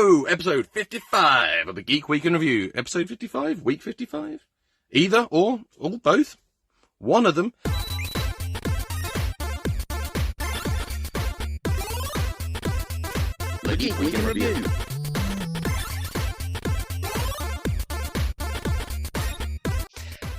Hello, episode 55 of the Geek Week in Review. Episode 55? Week 55? Either, or both. One of them. The Geek Week in Review.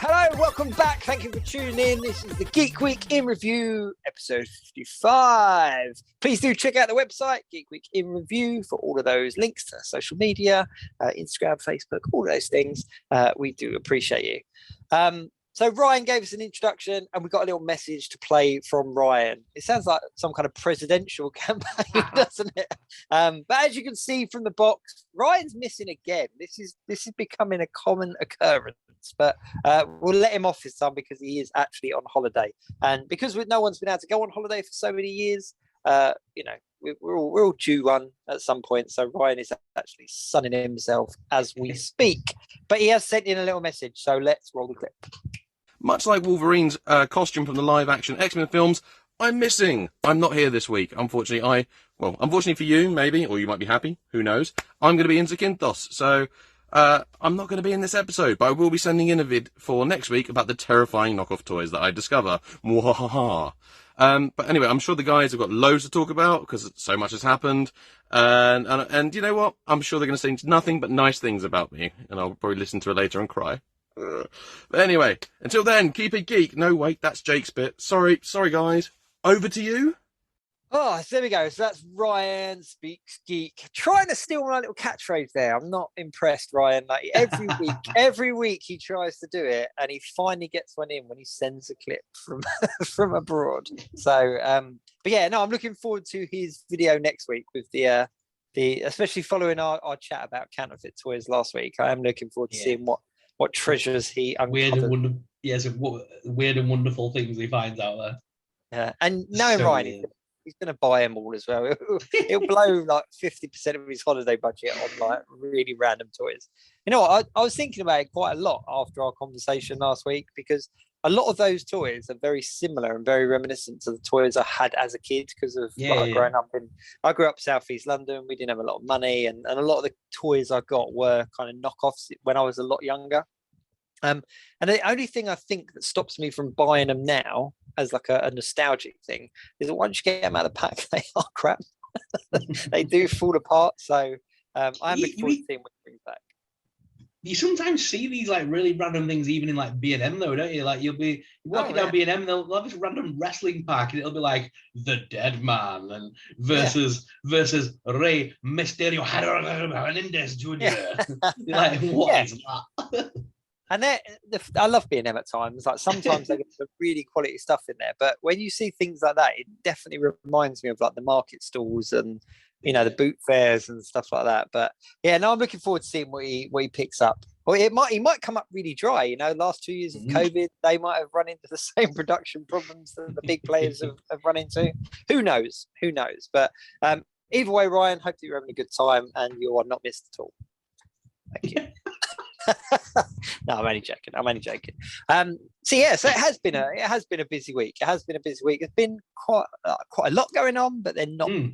Hello, welcome back. Thank you for tuning in. This is the Geek Week in Review, episode 55. Please do check out the website, Geek Week in Review, for all of those links to social media, Instagram, Facebook, all those things. We do appreciate you. So Ryan gave us an introduction and we got a little message to play from Ryan. It sounds like some kind of presidential campaign, doesn't it? But as you can see from the box, Ryan's missing again. This is becoming a common occurrence. But we'll let him off this time because he is actually on holiday. And because no one's been able to go on holiday for so many years, we're all due one at some point. So Ryan is actually sunning himself as we speak. But he has sent in a little message. So let's roll the clip. Much like Wolverine's costume from the live-action X-Men films, I'm missing. I'm not here this week. Unfortunately, unfortunately for you, maybe, or you might be happy. Who knows? I'm going to be in Zakynthos, so I'm not going to be in this episode, but I will be sending in a vid for next week about the terrifying knockoff toys that I discover. Mwahaha. But anyway, I'm sure the guys have got loads to talk about because so much has happened. And you know what? I'm sure they're going to say nothing but nice things about me, and I'll probably listen to it later and cry. But anyway, until then, keep it geek. No, wait, that's Jake's bit. Sorry, guys. Over to you. Oh, so there we go. So that's Ryan Speaks Geek. Trying to steal my little catchphrase there. I'm not impressed, Ryan. Like every week he tries to do it, and he finally gets one in when he sends a clip from abroad. So, but yeah, no, I'm looking forward to his video next week with the especially following our chat about counterfeit toys last week. I am looking forward to seeing what treasures he uncovered. Weird and wonderful things he finds out there. Yeah, and knowing Ryan, he's going to buy them all as well. He'll blow like 50% of his holiday budget on like really random toys. You know what? I was thinking about it quite a lot after our conversation last week because a lot of those toys are very similar and very reminiscent to the toys I had as a kid because of growing up I grew up Southeast London. We didn't have a lot of money, and a lot of the toys I got were kind of knockoffs when I was a lot younger. And the only thing I think that stops me from buying them now as like a nostalgic thing is that once you get them out of the pack, they are crap. They do fall apart. So I'm looking forward to seeing what it brings back. You sometimes see these like really random things even in like B&M though, don't you? Like you'll be walking down B&M and they'll have this random wrestling pack and it'll be like the Dead Man and versus Rey Mysterio Hernandez Jr. You're like, what is that? And I love B&M at times. Like sometimes they get some really quality stuff in there, but when you see things like that, it definitely reminds me of like the market stalls and the boot fairs and stuff like that. But yeah, no, I'm looking forward to seeing what he picks up. Or he might come up really dry. Last 2 years of COVID, they might have run into the same production problems that the big players have run into. Who knows? But either way, Ryan, hope that you're having a good time and you are not missed at all. Thank you. No, I'm only joking. So it has been a busy week. It's been quite a lot going on, but they're not a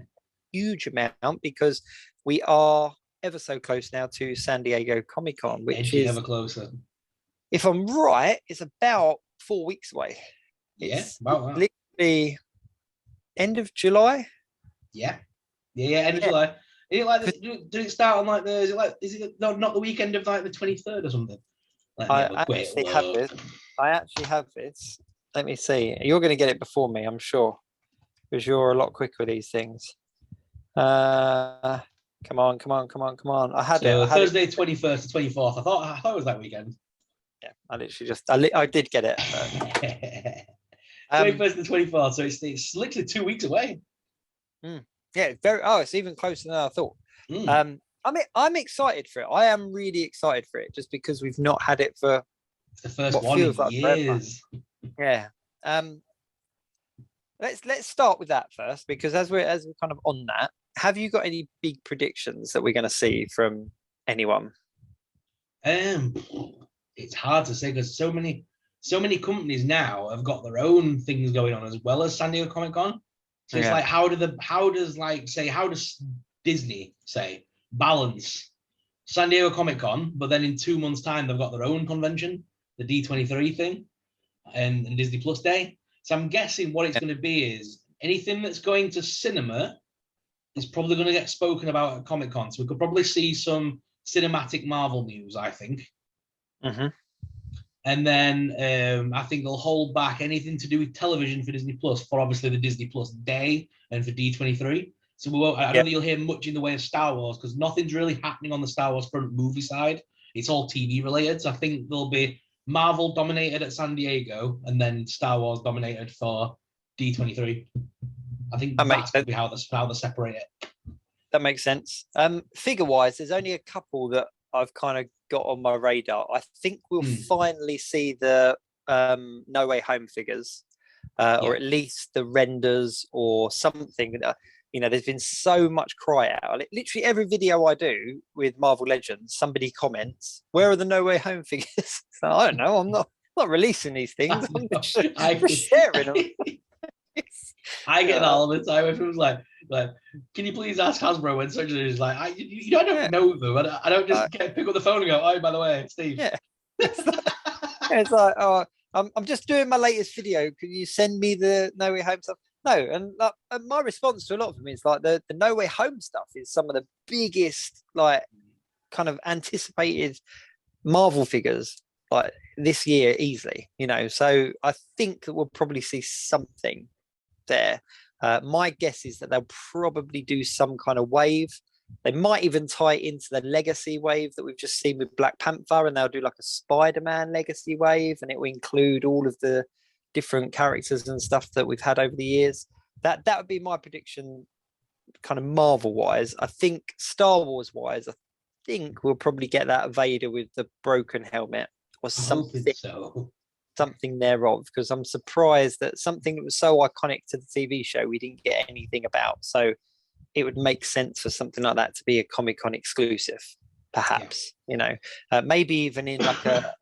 huge amount because we are ever so close now to San Diego Comic-Con, which is ever closer. If I'm right, it's about 4 weeks away. It's about literally end of July. Yeah, end of July. Is it like did it start on like is it not the weekend of like the 23rd or something? I actually have this. Let me see. You're going to get it before me, I'm sure, because you're a lot quicker with these things. Come on. I had it. Thursday, 21st to 24th. I thought it was that weekend. Yeah, I literally I did get it. 21st to 24th, so it's literally 2 weeks away. Yeah, it's even closer than I thought. I'm excited for it. I am really excited for it, just because we've not had it for the first one in years. Yeah. Let's start with that first, because as we're kind of on that, have you got any big predictions that we're going to see from anyone? It's hard to say because so many companies now have got their own things going on as well as San Diego Comic-Con. So it's like, how does Disney say balance San Diego Comic-Con, but then in 2 months' time, they've got their own convention, the D23 thing, and Disney Plus Day. So I'm guessing what it's going to be is anything that's going to cinema is probably going to get spoken about at Comic-Con. So we could probably see some cinematic Marvel news, I think. Mm-hmm. And then I think they'll hold back anything to do with television for Disney Plus for obviously the Disney Plus Day and for D23. So we won't, I don't think you'll hear much in the way of Star Wars because nothing's really happening on the Star Wars front movie side. It's all TV related. So I think there'll be Marvel dominated at San Diego and then Star Wars dominated for D23. I think that's going to be how they separate it. That makes sense. Figure-wise, there's only a couple that I've kind of got on my radar. I think we'll finally see the No Way Home figures, or at least the renders or something. There's been so much cry out. Literally every video I do with Marvel Legends, somebody comments, "Where are the No Way Home figures?" So I don't know. I'm not releasing these things. I'm just sharing them. I get that all the time. If it was like, can you please ask Hasbro when such is like, I don't know them. I don't just pick up the phone and go, "Oh, by the way, Steve." Yeah. It's like, oh, I'm just doing my latest video. Can you send me the No Way Home stuff? No, and my response to a lot of them is like the No Way Home stuff is some of the biggest kind of anticipated Marvel figures this year easily. So I think that we'll probably see something there. My guess is that they'll probably do some kind of wave. They might even tie it into the legacy wave that we've just seen with Black Panther, and they'll do like a Spider-Man legacy wave, and it will include all of the different characters and stuff that we've had over the years. That would be my prediction, kind of Marvel wise. I think Star Wars wise, I think we'll probably get that Vader with the broken helmet or something thereof, because I'm surprised that something that was so iconic to the TV show we didn't get anything about. So it would make sense for something like that to be a Comic-Con exclusive, perhaps. Maybe even in like a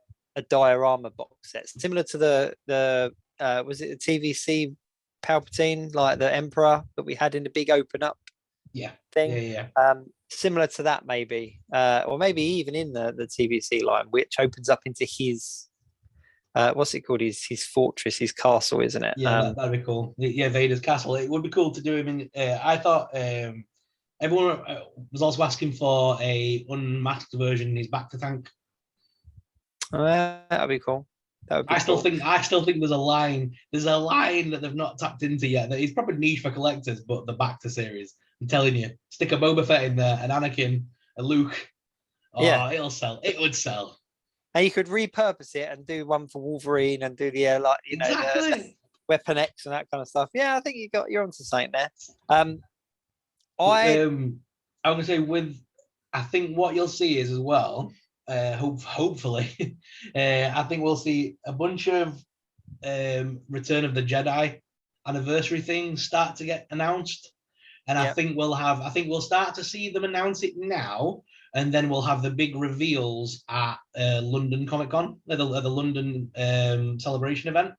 diorama box set, similar to the was it the TVC Palpatine, like the Emperor that we had in the big open up thing? Similar to that, maybe, or maybe even in the TVC line, which opens up into his what's it called? His fortress, his castle, isn't it? Yeah, that'd be cool. Yeah, Vader's castle. It would be cool to do him in. I thought everyone was also asking for a unmasked version in his Bacta tank. That'd be cool. I still think there's a line that they've not tapped into yet. That is probably niche for collectors, but the Bacta series. I'm telling you, stick a Boba Fett in there, an Anakin, a Luke. Oh, yeah, it'll sell. It would sell. And you could repurpose it and do one for Wolverine and do the the Weapon X and that kind of stuff. Yeah, I think you're onto something there. I'm gonna say I think what you'll see is as well. Hopefully, I think we'll see a bunch of Return of the Jedi anniversary things start to get announced, and I think we'll start to see them announce it now. And then we'll have the big reveals at London Comic Con, at the London celebration event,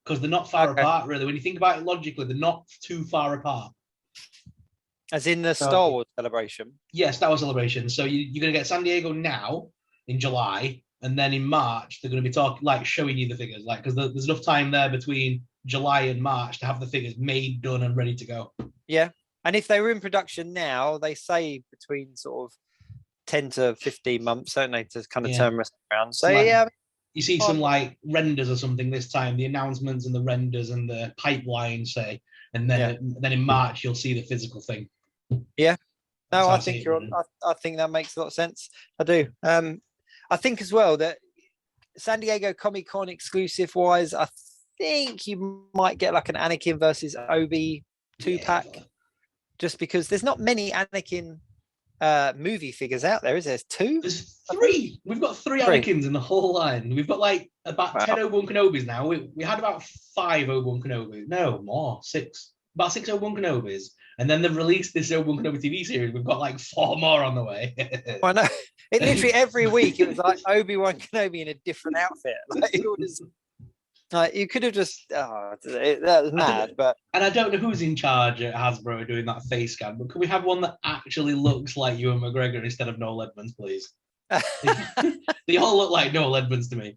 because they're not far apart, really. When you think about it logically, they're not too far apart. As in the Star Wars celebration? Yeah, Star Wars celebration. So you're going to get San Diego now in July, and then in March, they're going to be showing you the figures, because there's enough time there between July and March to have the figures made, done, and ready to go. Yeah. And if they were in production now, they say between sort of 10 to 15 months, don't they, to kind of turn around. So you see some renders or something this time, the announcements and the renders and the pipeline, say, and then in March you'll see the physical thing. Yeah, no, I think you're on. I think that makes a lot of sense. I do. I think as well that San Diego Comic-Con exclusive wise, I think you might get like an Anakin versus Obi 2-pack, just because there's not many Anakin movie figures out there, is there? Two? There's three. We've got three Anakins in the whole line. We've got about 10 Obi Wan Kenobis now. We had about 5 Obi Wan Kenobis. No, more. 6. About 6 Obi Wan Kenobis. And then they've released this Obi Wan Kenobi TV series. We've got 4 more on the way. I know. It literally every week it was like Obi Wan Kenobi in a different outfit. Like you could have just that was mad, but and I don't know who's in charge at Hasbro doing that face scan, but can we have one that actually looks like Ewan McGregor instead of Noel Edmonds, please? They all look like Noel Edmonds to me.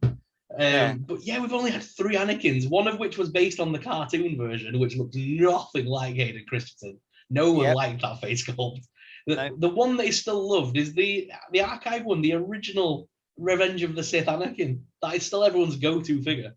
But yeah, we've only had 3 Anakins, one of which was based on the cartoon version, which looked nothing like Hayden Christensen. No one liked that face sculpt. The one that is still loved is the archive one, the original Revenge of the Sith Anakin. That is still everyone's go-to figure.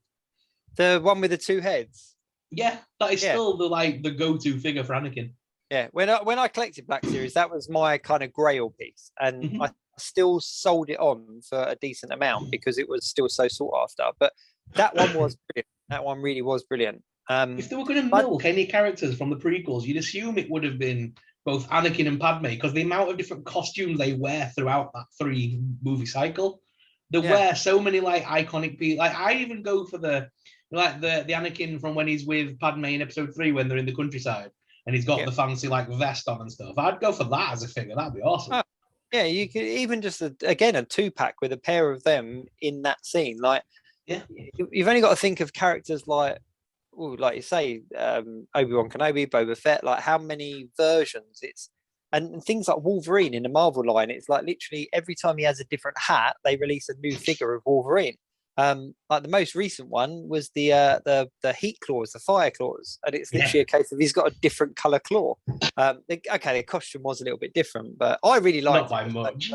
The one with the 2 heads. Yeah, that is still the go-to figure for Anakin. Yeah, when I collected Black Series, that was my kind of grail piece, and I still sold it on for a decent amount because it was still so sought after. But that one was brilliant. That one really was brilliant. If they were going to milk any characters from the prequels, you'd assume it would have been both Anakin and Padme, because the amount of different costumes they wear throughout that 3 movie cycle, they wear so many like iconic people. Like I even go for the Anakin from when he's with Padme in episode 3 when they're in the countryside and he's got the fancy like vest on and stuff. I'd go for that as a figure. That'd be awesome. Yeah, you could even just a 2-pack with a pair of them in that scene. Like, you've only got to think of characters like you say, Obi Wan Kenobi, Boba Fett. Like, how many versions and things like Wolverine in the Marvel line. It's like literally every time he has a different hat, they release a new figure of Wolverine. Like the most recent one was the heat claws, the fire claws, and it's literally a case of he's got a different color claw. The costume was a little bit different, but I really liked it. Not by much.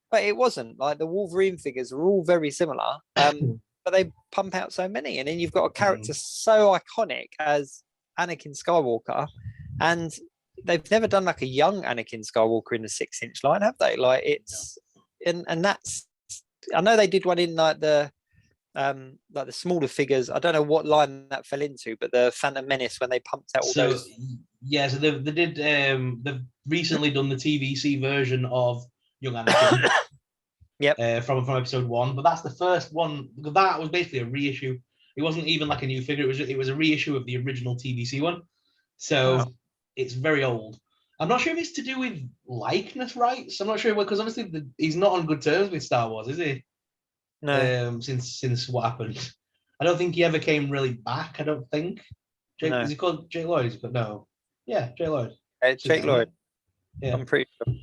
But it wasn't. Like the Wolverine figures are all very similar, but they pump out so many, and then you've got a character so iconic as Anakin Skywalker, and they've never done like a young Anakin Skywalker in the 6-inch line, have they? Like it's and that's. I know they did one in like the smaller figures. I don't know what line that fell into, but the Phantom Menace when they pumped out all those. Yeah, so they did. They've recently done the TVC version of Young Anakin. From episode 1, but that's the first one. That was basically a reissue. It wasn't even like a new figure. It was a reissue of the original TVC one. So it's very old. I'm not sure if it's to do with likeness rights. I'm not sure because obviously he's not on good terms with Star Wars, is he? No. Since what happened, I don't think he ever came really back. I don't think. Is he called Jake Lloyd? No. Yeah, Jake Lloyd. Jake Lloyd. Yeah, I'm pretty sure.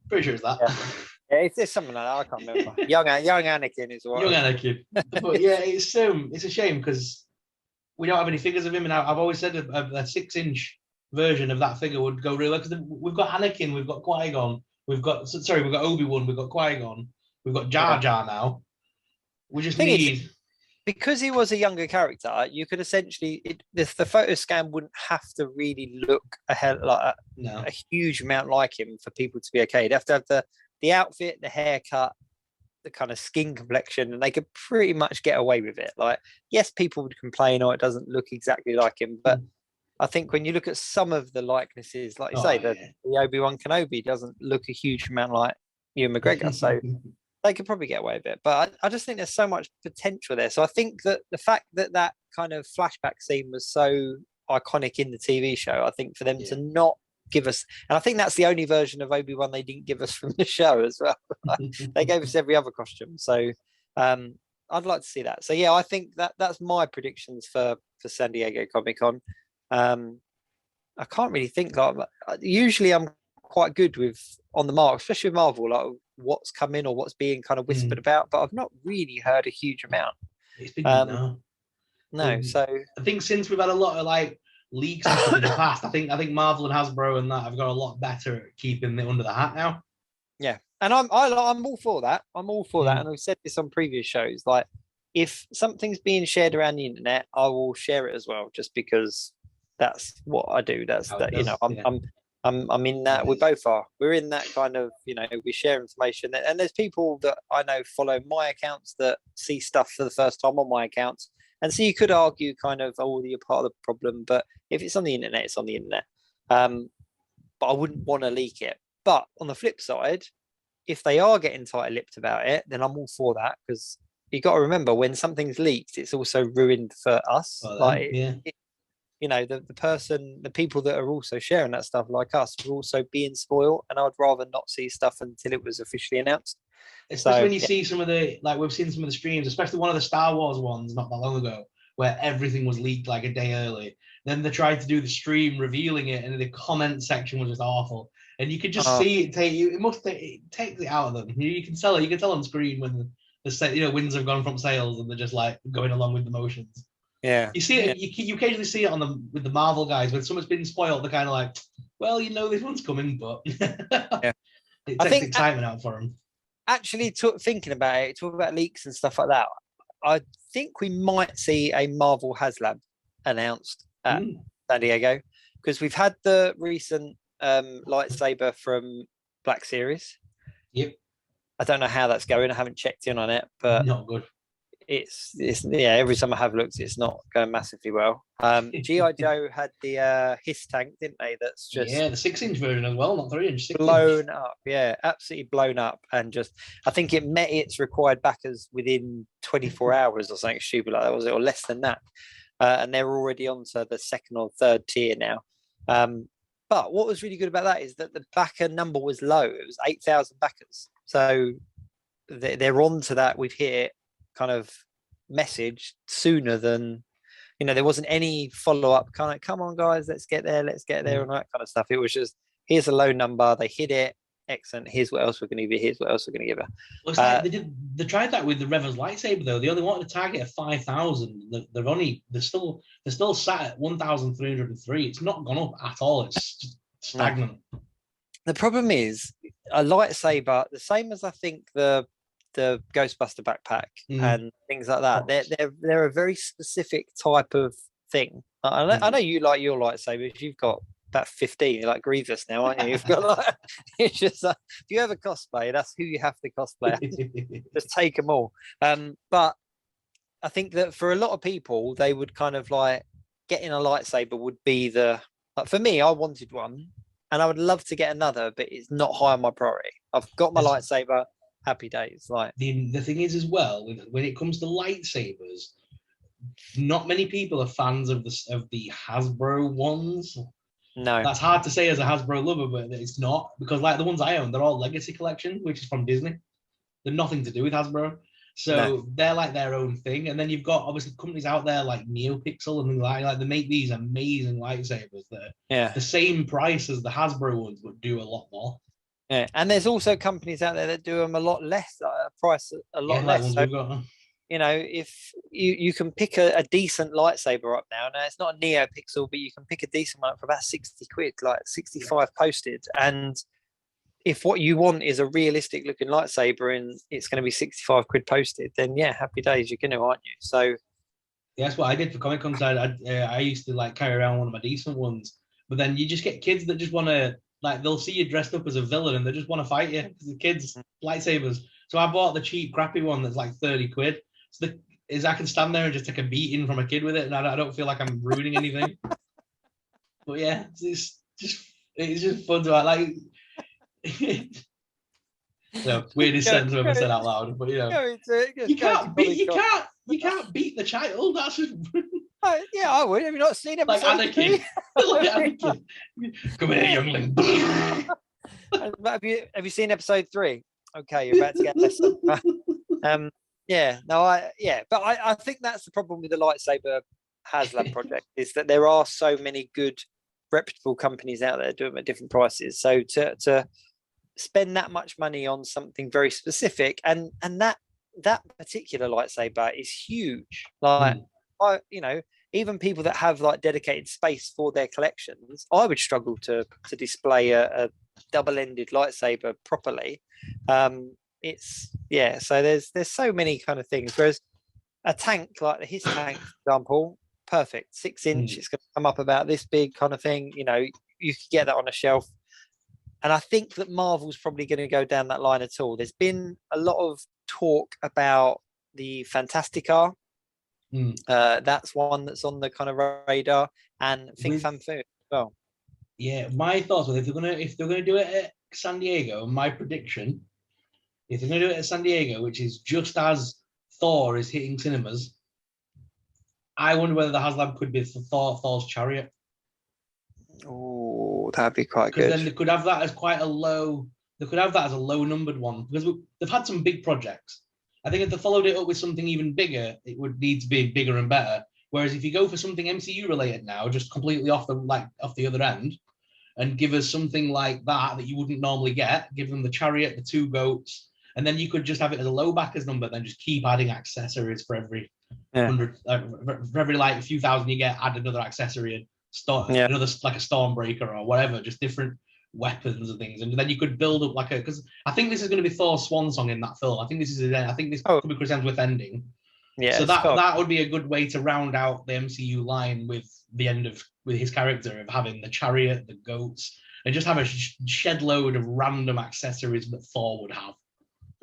Pretty sure it's that. Yeah, it's something like that. I can't remember. young Anakin is what. Young Anakin. But yeah, it's a shame because we don't have any figures of him, and I've always said a 6-inch version of that figure would go really well because we've got Anakin, we've got Qui-Gon, we've got Obi Wan, we've got Qui-Gon, we've got Jar Jar now. We just need. Because he was a younger character, you could essentially the photo scan wouldn't have to really look a huge amount like him for people to be okay. They'd have to have the outfit, the haircut, the kind of skin complexion, and they could pretty much get away with it. Like, yes, people would complain, it doesn't look exactly like him, but I think when you look at some of the likenesses, like you say, the Obi Wan Kenobi doesn't look a huge amount like Ewan McGregor, so they could probably get away with it. But I just think there's so much potential there. So I think that the fact that kind of flashback scene was so iconic in the TV show, I think for them to not give us, and I think that's the only version of Obi-Wan they didn't give us from the show as well. They gave us every other costume. So I'd like to see that. So yeah, I think that's my predictions for San Diego Comic-Con. I can't really think, like, usually I'm quite good with on the mark, especially with Marvel, like what's coming or what's being kind of whispered about, but I've not really heard a huge amount. It's been so I think since we've had a lot of like leaks and stuff in the past, I think Marvel and Hasbro and that have got a lot better at keeping it under the hat now. Yeah, and I'm all for that. I'm all for that, and I've said this on previous shows. Like, if something's being shared around the internet, I will share it as well, just because that's what I do. That's that. You know, I'm in that. We both are. We're in that kind of. You know, we share information, and there's people that I know follow my accounts that see stuff for the first time on my accounts. And so you could argue kind of, you're part of the problem, but if it's on the internet, it's on the internet. But I wouldn't want to leak it. But on the flip side, if they are getting tight-lipped about it, then I'm all for that, because you got to remember, when something's leaked, it's also ruined for us. You know, the people that are also sharing that stuff like us are also being spoiled, and I'd rather not see stuff until it was officially announced. Especially when you see some of the, like we've seen some of the streams, especially one of the Star Wars ones not that long ago, where everything was leaked like a day early. Then they tried to do the stream revealing it, and the comment section was just awful. And you could just see it take you. It takes it out of them. You can tell it. You can tell on screen when the winds have gone from sails, and they're just like going along with the motions. Yeah, you see it. You occasionally see it with the Marvel guys when someone's been spoiled. They're kind of like, well, this one's coming, but it takes excitement out for them. Actually, thinking about it, talking about leaks and stuff like that, I think we might see a Marvel HasLab announced at San Diego, because we've had the recent lightsaber from Black Series. Yep. I don't know how that's going. I haven't checked in on it, but not good. It's every time I have looked, it's not going massively well. G.I. Joe had the Hiss tank, didn't they? That's just the 6-inch version as well, not 3-inch. Blown up, absolutely blown up, and just I think it met its required backers within 24 hours or something stupid like that, was it, or less than that? And they're already on to the second or third tier now. But what was really good about that is that the backer number was low. It was 8,000 backers, so they're on to that. We've hit it kind of message sooner than there wasn't any follow-up kind of come on guys, let's get there and all that kind of stuff. It was just, here's a low number, they hit it, excellent, here's what else we're going to give you, here's what else we're going to give you. Looks like they tried that with the Revan's lightsaber though. They only wanted to target at 5,000. They're still sat at 1,303. It's not gone up at all. It's just stagnant. The problem is a lightsaber, the same as I think the Ghostbuster backpack and things like that. They're a very specific type of thing. I know you like your lightsabers. You've got about 15. You're like Grievous now, aren't you? You've got it's just if you have a cosplay, that's who you have to cosplay. Just take them all. But I think that for a lot of people, they would kind of like getting a lightsaber would be for me, I wanted one and I would love to get another, but it's not high on my priority. I've got my lightsaber. Happy days. Like the thing is as well, when it comes to lightsabers, not many people are fans of the Hasbro ones. No, that's hard to say as a Hasbro lover, but it's not, because like the ones I own, they're all Legacy Collection, which is from Disney. They're nothing to do with Hasbro, so they're like their own thing. And then you've got obviously companies out there like NeoPixel and things like they make these amazing lightsabers that are the same price as the Hasbro ones, but do a lot more. Yeah, and there's also companies out there that do them a lot less, price a lot less. So, if you can pick a decent lightsaber up now. Now it's not a NeoPixel, but you can pick a decent one for about 60 quid, like 65 posted. And if what you want is a realistic looking lightsaber and it's going to be 65 quid posted, then happy days, you're going to, aren't you? So that's what I did for Comic Con. I used to like carry around one of my decent ones, but then you just get kids that just want to. Like, they'll see you dressed up as a villain and they just want to fight you because the kids' lightsabers. So I bought the cheap, crappy one that's like 30 quid. So I can stand there and just take a beating from a kid with it, and I don't feel like I'm ruining anything. But yeah, it's just fun to like. So weirdest sentence I've ever said out loud, but you can't beat the child. That's just. Yeah, I would. Have you not seen episode like Anakin? Like Anakin. Come here, youngling. Have you seen episode 3? Okay, you're about to get this. But I think that's the problem with the lightsaber HasLab project is that there are so many good, reputable companies out there doing them at different prices. So to spend that much money on something very specific, and that particular lightsaber is huge. Like even people that have like dedicated space for their collections, I would struggle to display a double-ended lightsaber properly. So there's so many kind of things. Whereas a tank like the Hiss tank, for example, perfect, 6-inch, it's going to come up about this big kind of thing. You could get that on a shelf. And I think that Marvel's probably going to go down that line at all. There's been a lot of talk about the Fantastica. That's one that's on the kind of radar, and Think Fan Food as well. Yeah, my thoughts were if they're gonna do it at San Diego, my prediction, if they're gonna do it at San Diego, which is just as Thor is hitting cinemas, I wonder whether the HasLab could be for Thor's Chariot. Oh, that'd be quite good. Because then they could have that as quite a low. They could have that as a low numbered one, because they've had some big projects. I think if they followed it up with something even bigger, it would need to be bigger and better. Whereas if you go for something MCU related now, just completely off the other end, and give us something like that you wouldn't normally get, give them the chariot, the 2 goats, and then you could just have it as a low backers number, then just keep adding accessories for every 100, for every like a few thousand you get, add another accessory and start another like a Stormbreaker or whatever, just different weapons and things, and then you could build up because I think this is going to be Thor's swan song in that film. I think this could be Chris Hemsworth ending. Yeah, so that would be a good way to round out the MCU line with the end with his character of having the chariot, the goats, and just have a shed load of random accessories that Thor would have.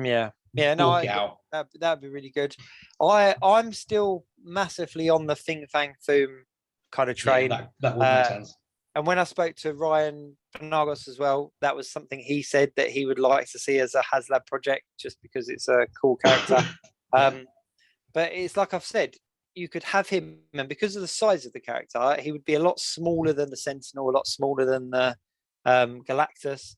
Yeah, that'd be really good. I'm still massively on the Thing Fang Foom kind of train. Yeah, that would make sense. And when I spoke to Ryan Panagos as well, that was something he said that he would like to see as a HasLab project, just because it's a cool character. But it's like I've said, you could have him, and because of the size of the character, he would be a lot smaller than the Sentinel, a lot smaller than the Galactus.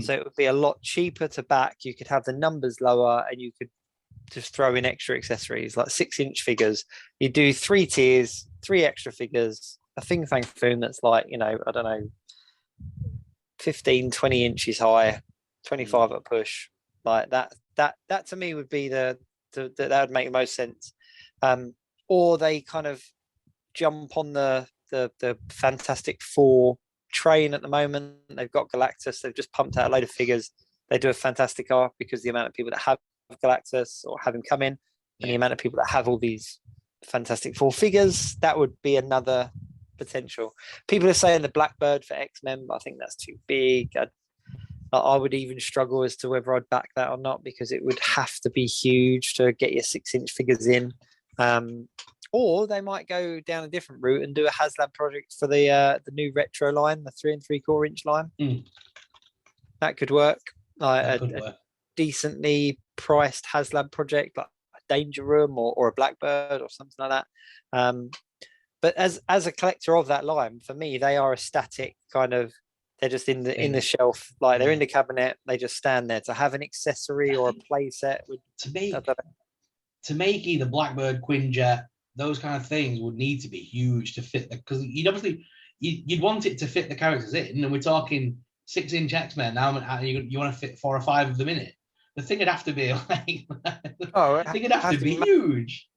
So it would be a lot cheaper to back. You could have the numbers lower, and you could just throw in extra accessories like 6-inch figures. You do 3 tiers, 3 extra figures, a Thing Fang Foom that's like, I don't know, 15, 20 inches high, 25 at a push. Like that to me would be that would make the most sense. Or they kind of jump on the Fantastic Four train at the moment. They've got Galactus. They've just pumped out a load of figures. They do a fantastic arc because the amount of people that have Galactus or have him come in, and the amount of people that have all these Fantastic Four figures, that would be another potential. People are saying the Blackbird for X-Men, but I think that's too big. I would even struggle as to whether I'd back that or not, because it would have to be huge to get your 6-inch figures in. Or they might go down a different route and do a HasLab project for the new retro line, the 3 3/4 inch line. That could work. Like a decently priced HasLab project, like a Danger Room or a Blackbird or something like that. But as a collector of that line, for me, they are a static kind of. They're just in the shelf, like they're in the cabinet. They just stand there. To have an accessory or a play set would to make either Blackbird, Quinjet, those kind of things would need to be huge to fit because you'd want it to fit the characters in, and we're talking 6-inch X-Men now, and you want to fit 4 or 5 of them in it. The thing would have to be like, I think it'd have to be huge.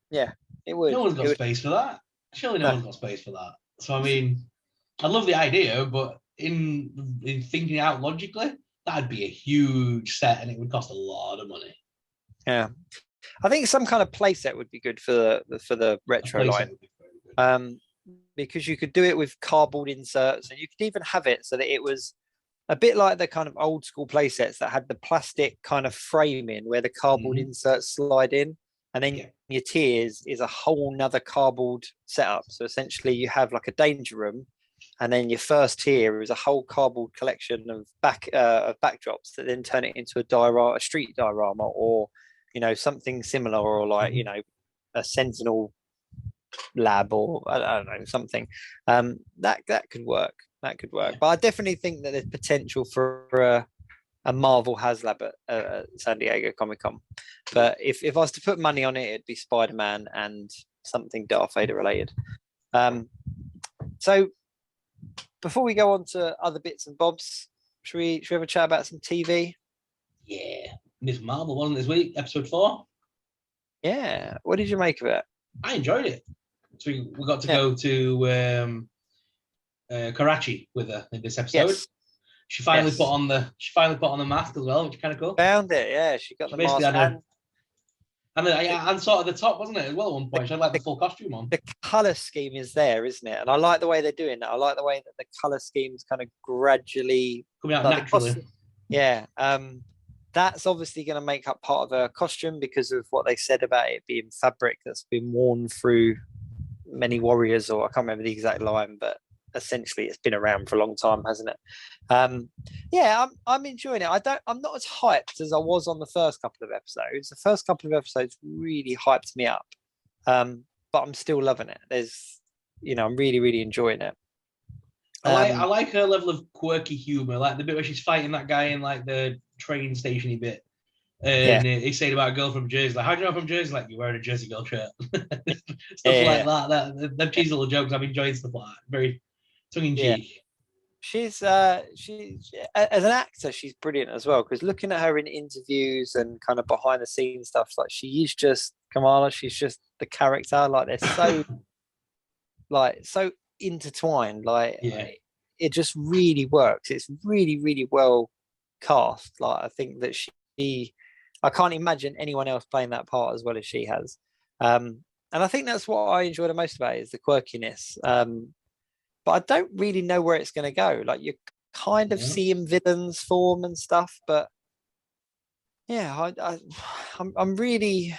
Yeah, it would. No one's got space for that. Surely no one's got space for that. So I mean, I love the idea, but in thinking out logically, that'd be a huge set, and it would cost a lot of money. Yeah, I think some kind of playset would be good for the retro line, because you could do it with cardboard inserts, and you could even have it so that it was a bit like the kind of old school playsets that had the plastic kind of framing where the cardboard inserts slide in, and then your tiers is a whole nother cardboard setup. So essentially, you have like a Danger Room. And then your first tier is a whole cardboard collection of backdrops that then turn it into a street diorama, or something similar, or like a Sentinel lab, or I don't know, something that could work. That could work. But I definitely think that there's potential for a Marvel HasLab at San Diego Comic-Con. But if I was to put money on it, it'd be Spider-Man and something Darth Vader related. So. Before we go on to other bits and bobs, should we have a chat about some TV? Yeah, Miss Marvel wasn't this week, episode 4. Yeah, what did you make of it? I enjoyed it. So we got to go to Karachi with her in this episode. Yes. She finally put on the mask as well, which is kind of cool. Found it, yeah. She got the mask. And sort of the top, wasn't it, as well, at one point? She had like the full costume on. The colour scheme is there, isn't it? And I like the way they're doing that. I like the way that the colour scheme is kind of gradually coming out naturally. Yeah. That's obviously going to make up part of her costume because of what they said about it being fabric that's been worn through many warriors, or I can't remember the exact line, but essentially it's been around for a long time, hasn't it? I'm enjoying it. I'm not as hyped as I was on the first couple of episodes. The first couple of episodes really hyped me up, but I'm still loving it. I'm really, really enjoying it. I like her level of quirky humor, like the bit where she's fighting that guy in like the train stationy bit. And he's saying about a girl from Jersey, like, how do you know I'm from Jersey? Like, you're wearing a Jersey Girl shirt. Stuff like that. Them cheesy little jokes. I'm enjoying stuff like that. Very tongue-in-cheek. She's as an actor, she's brilliant as well. Because looking at her in interviews and kind of behind the scenes stuff, like she is just Kamala. She's just the character. Like they're so, so intertwined. Like it just really works. It's really, really well cast. Like I think that I can't imagine anyone else playing that part as well as she has. And I think that's what I enjoy the most about it, is the quirkiness. But I don't really know where it's going to go. Like you're kind of seeing villains form and stuff, but I'm really,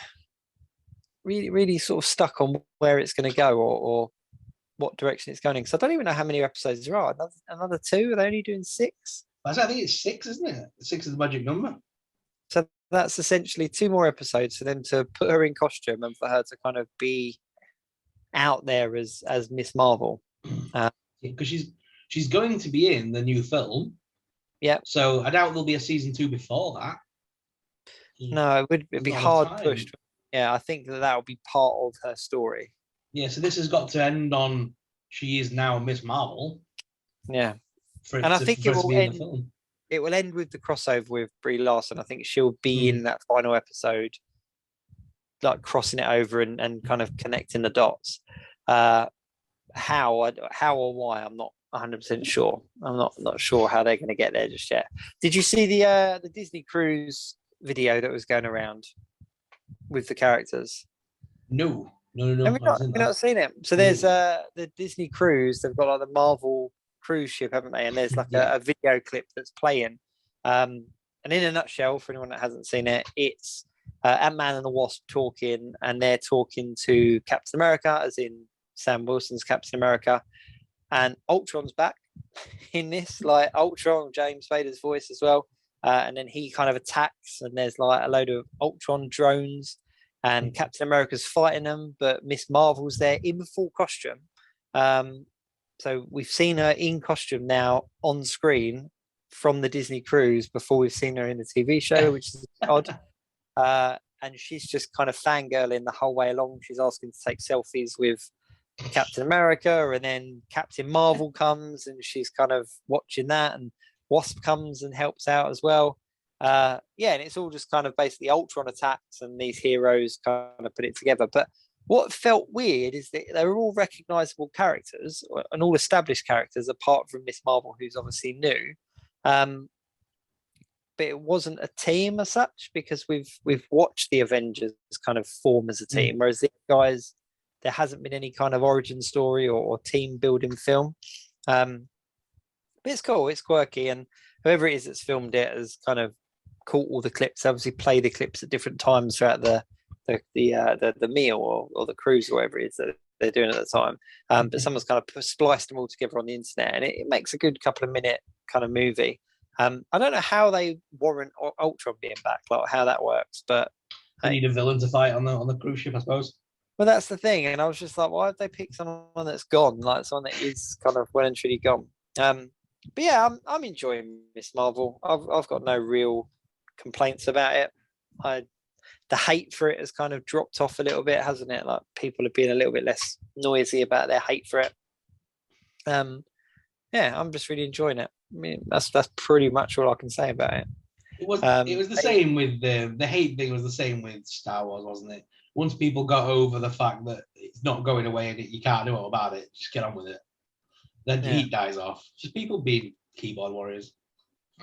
really, really sort of stuck on where it's going to go or what direction it's going in. Because I don't even know how many episodes there are. Another 2? Are they only doing 6? I think it's 6, isn't it? 6 is the magic number. So that's essentially 2 more episodes for them to put her in costume and for her to kind of be out there as Miss Marvel. Because she's going to be in the new film. Yeah. So I doubt there'll be a season 2 before that. No, it'd be hard pushed. Yeah, I think that will be part of her story. Yeah, so this has got to end on she is now Miss Marvel. Yeah. And I think it will end. It will end with the crossover with Brie Larson. I think she'll be in that final episode, like crossing it over and kind of connecting the dots. How or why, I'm not 100% sure. I'm not sure how they're going to get there just yet. Did you see the Disney Cruise video that was going around with the characters? No. Have you not seen it? So there's the Disney Cruise. They've got like the Marvel cruise ship, haven't they? And there's like a video clip that's playing. And in a nutshell, for anyone that hasn't seen it, it's Ant-Man and the Wasp talking, and they're talking to Captain America, as in Sam Wilson's Captain America, and Ultron's back in this, like Ultron, James Spader's voice as well, and then he kind of attacks, and there's like a load of Ultron drones, and Captain America's fighting them, but Miss Marvel's there in full costume. So we've seen her in costume now on screen from the Disney Cruise before we've seen her in the TV show, which is odd. And she's just kind of fangirling the whole way along. She's asking to take selfies with Captain America, and then Captain Marvel comes and she's kind of watching that, and Wasp comes and helps out as well. And it's all just kind of basically Ultron attacks and these heroes kind of put it together. But what felt weird is that they were all recognizable characters and all established characters apart from Miss Marvel, who's obviously new. But it wasn't a team as such, because we've watched the Avengers kind of form as a team, whereas these guys, there hasn't been any kind of origin story or team building film. But it's cool, it's quirky, and whoever it is that's filmed it has kind of caught all the clips, obviously play the clips at different times throughout the meal or the cruise or whatever it is that they're doing at the time. But someone's kind of spliced them all together on the internet, and it makes a good couple of minute kind of movie. I don't know how they warrant Ultron being back, like how that works, but they need a villain to fight on the cruise ship, I suppose. Well, that's the thing, and I was just like, why did they pick someone that's gone, like someone that is kind of well and truly gone? But yeah, I'm enjoying Miss Marvel. I've got no real complaints about it. The hate for it has kind of dropped off a little bit, hasn't it? Like people have been a little bit less noisy about their hate for it. I'm just really enjoying it. I mean, that's pretty much all I can say about it. It was the same with the hate thing was the same with Star Wars, wasn't it? Once people got over the fact that it's not going away and you can't do all about it, just get on with it. Then the heat dies off. Just people being keyboard warriors.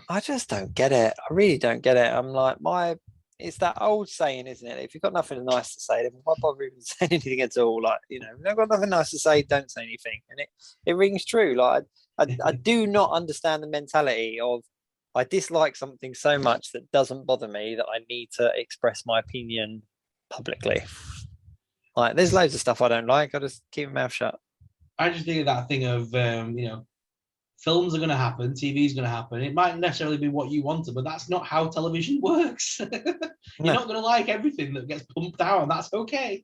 I just don't get it. I really don't get it. I'm like, it's that old saying, isn't it? If you've got nothing nice to say, then why bother even saying anything at all? Like, if you've got nothing nice to say, don't say anything. And it rings true. Like, I do not understand the mentality of, I dislike something so much that doesn't bother me that I need to express my opinion publicly. Like, there's loads of stuff I don't like. I just keep my mouth shut. I just think of that thing of, films are going to happen, TV is going to happen. It might necessarily be what you wanted, but that's not how television works. You're not going to like everything that gets pumped out, and that's okay.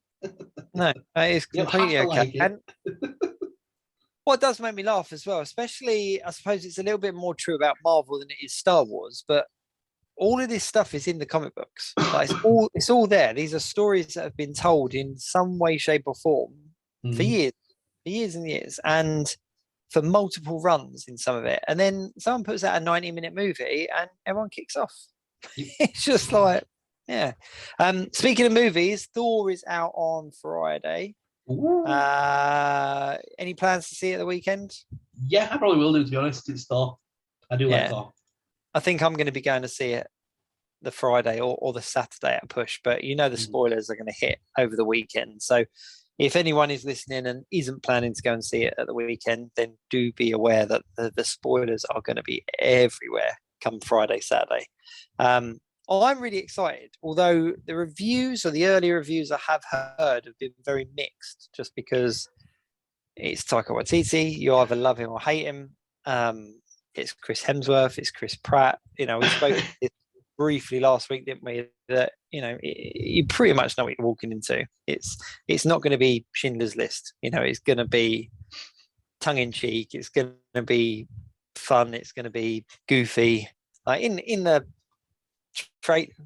No, it's completely okay. Like it. And what does make me laugh as well, especially, I suppose it's a little bit more true about Marvel than it is Star Wars, but all of this stuff is in the comic books. Like it's all there. These are stories that have been told in some way, shape, or form for years and years, and for multiple runs in some of it. And then someone puts out a 90-minute movie, and everyone kicks off. It's just like, yeah. Speaking of movies, Thor is out on Friday. Any plans to see it at the weekend? Yeah, I probably will do, to be honest. It's Thor. I do like Thor. I think I'm going to be going to see it the Friday or the Saturday at a push, but the spoilers are going to hit over the weekend. So if anyone is listening and isn't planning to go and see it at the weekend, then do be aware that the spoilers are going to be everywhere come Friday, Saturday. I'm really excited, although the reviews or the early reviews I have heard have been very mixed, just because it's Taika Waititi. You either love him or hate him. It's Chris Hemsworth, it's Chris Pratt. We spoke briefly last week, didn't we? That you pretty much know what you're walking into. It's not going to be Schindler's List. It's going to be tongue in cheek. It's going to be fun. It's going to be goofy. Like in the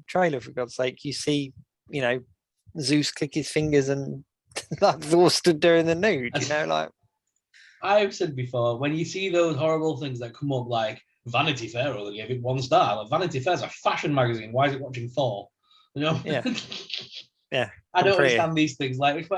trailer, for God's sake, you see Zeus click his fingers and like Thor stood there in the nude. Like. I've said before, when you see those horrible things that come up, like Vanity Fair, or they gave it 1 star. Like, Vanity Fair's a fashion magazine. Why is it watching Thor? Yeah. Yeah. I don't understand these things. Like, if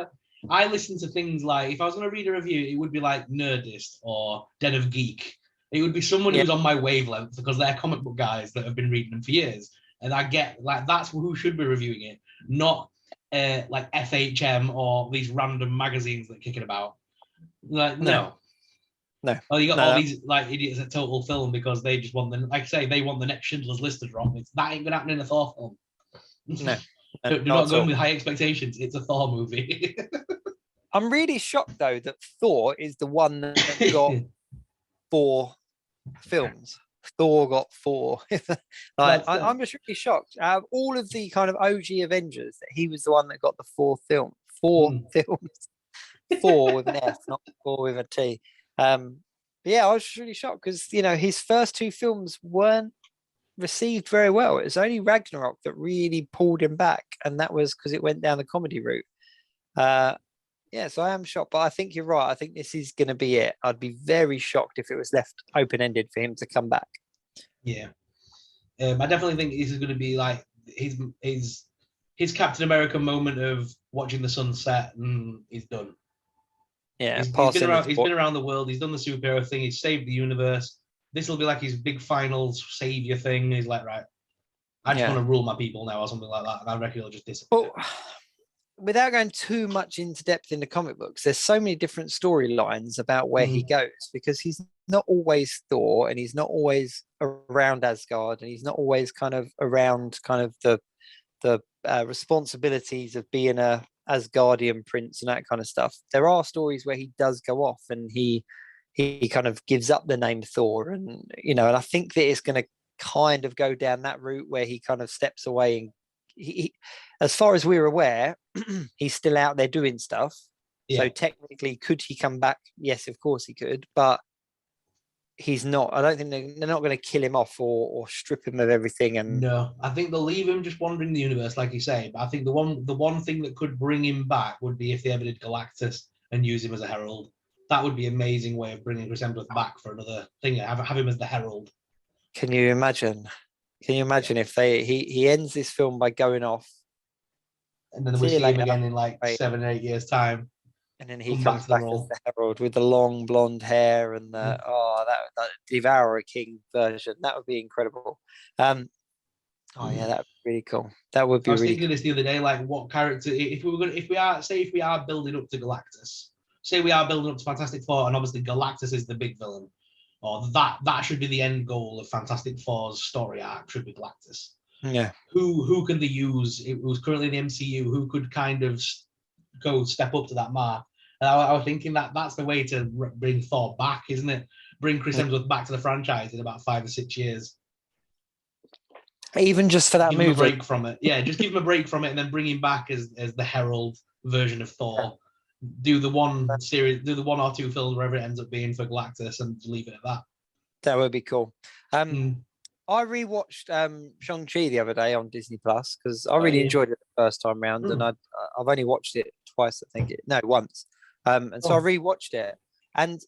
I listen to things like, if I was going to read a review, it would be like Nerdist or Den of Geek. It would be someone who's on my wavelength, because they're comic book guys that have been reading them for years. And I get, like, that's who should be reviewing it, not like FHM or these random magazines that kick it about. Like, no. Oh, you got all these like idiots at Total Film because they just want like I say, they want the next Schindler's List to drop. That ain't gonna happen in a Thor film. No. Do not go in with high expectations. It's a Thor movie. I'm really shocked though that Thor is the one that got 4 films. Thor got 4. I'm just really shocked. Out of all of the kind of OG Avengers, that he was the one that got the 4 film. 4 films. 4 with an F, not 4 with a T. I was really shocked because his first 2 films weren't received very well. It was only Ragnarok that really pulled him back, and that was because it went down the comedy route. So I am shocked, but I think you're right. I think this is going to be it. I'd be very shocked if it was left open-ended for him to come back. Yeah, I definitely think this is going to be like his Captain America moment of watching the sunset, and he's done. Yeah, he's been around the world. He's done the superhero thing. He's saved the universe. This will be like his big final savior thing. He's like, right, I just want to rule my people now, or something like that. And I reckon he'll just disappear. But without going too much into depth in the comic books, there's so many different storylines about where he goes, because he's not always Thor, and he's not always around Asgard, and he's not always kind of around kind of the responsibilities of being a Asgardian prince and that kind of stuff. There are stories where he does go off and he kind of gives up the name Thor, and and I think that it's going to kind of go down that route where he kind of steps away, and he as far as we're aware, he's still out there doing stuff. So technically, could he come back? Yes, of course he could, but he's not. I don't think they're not going to kill him off or strip him of everything. And no, I think they'll leave him just wandering the universe, like you say. But I think the one thing that could bring him back would be if they ever did Galactus and use him as a herald. That would be an amazing way of bringing Chris Hemsworth back for another thing. Have him as the herald. Can you imagine? If he ends this film by going off, and then we see him again in like 7 or 8 years' time. And then he comes back as the herald with the long blonde hair and that Devourer King version. That would be incredible. That would be really cool. That would be. I was thinking this the other day, like what character? If we are building up to Galactus, say we are building up to Fantastic Four, and obviously Galactus is the big villain, or that should be the end goal of Fantastic Four's story arc. Should be Galactus. Yeah. Who can they use? It was currently in the MCU. Who could kind of go step up to that mark? And I was thinking that's the way to bring Thor back, isn't it? Bring Chris Hemsworth back to the franchise in about 5 or 6 years. Even just for that movie. Give him a break from it. Yeah, just give him a break from it and then bring him back as the herald version of Thor. Do the one series, do the 1 or 2 films, wherever it ends up being for Galactus, and leave it at that. That would be cool. I rewatched Shang-Chi the other day on Disney Plus because I really enjoyed it the first time round, and I've only watched it twice, I think. Once. And so I rewatched it, and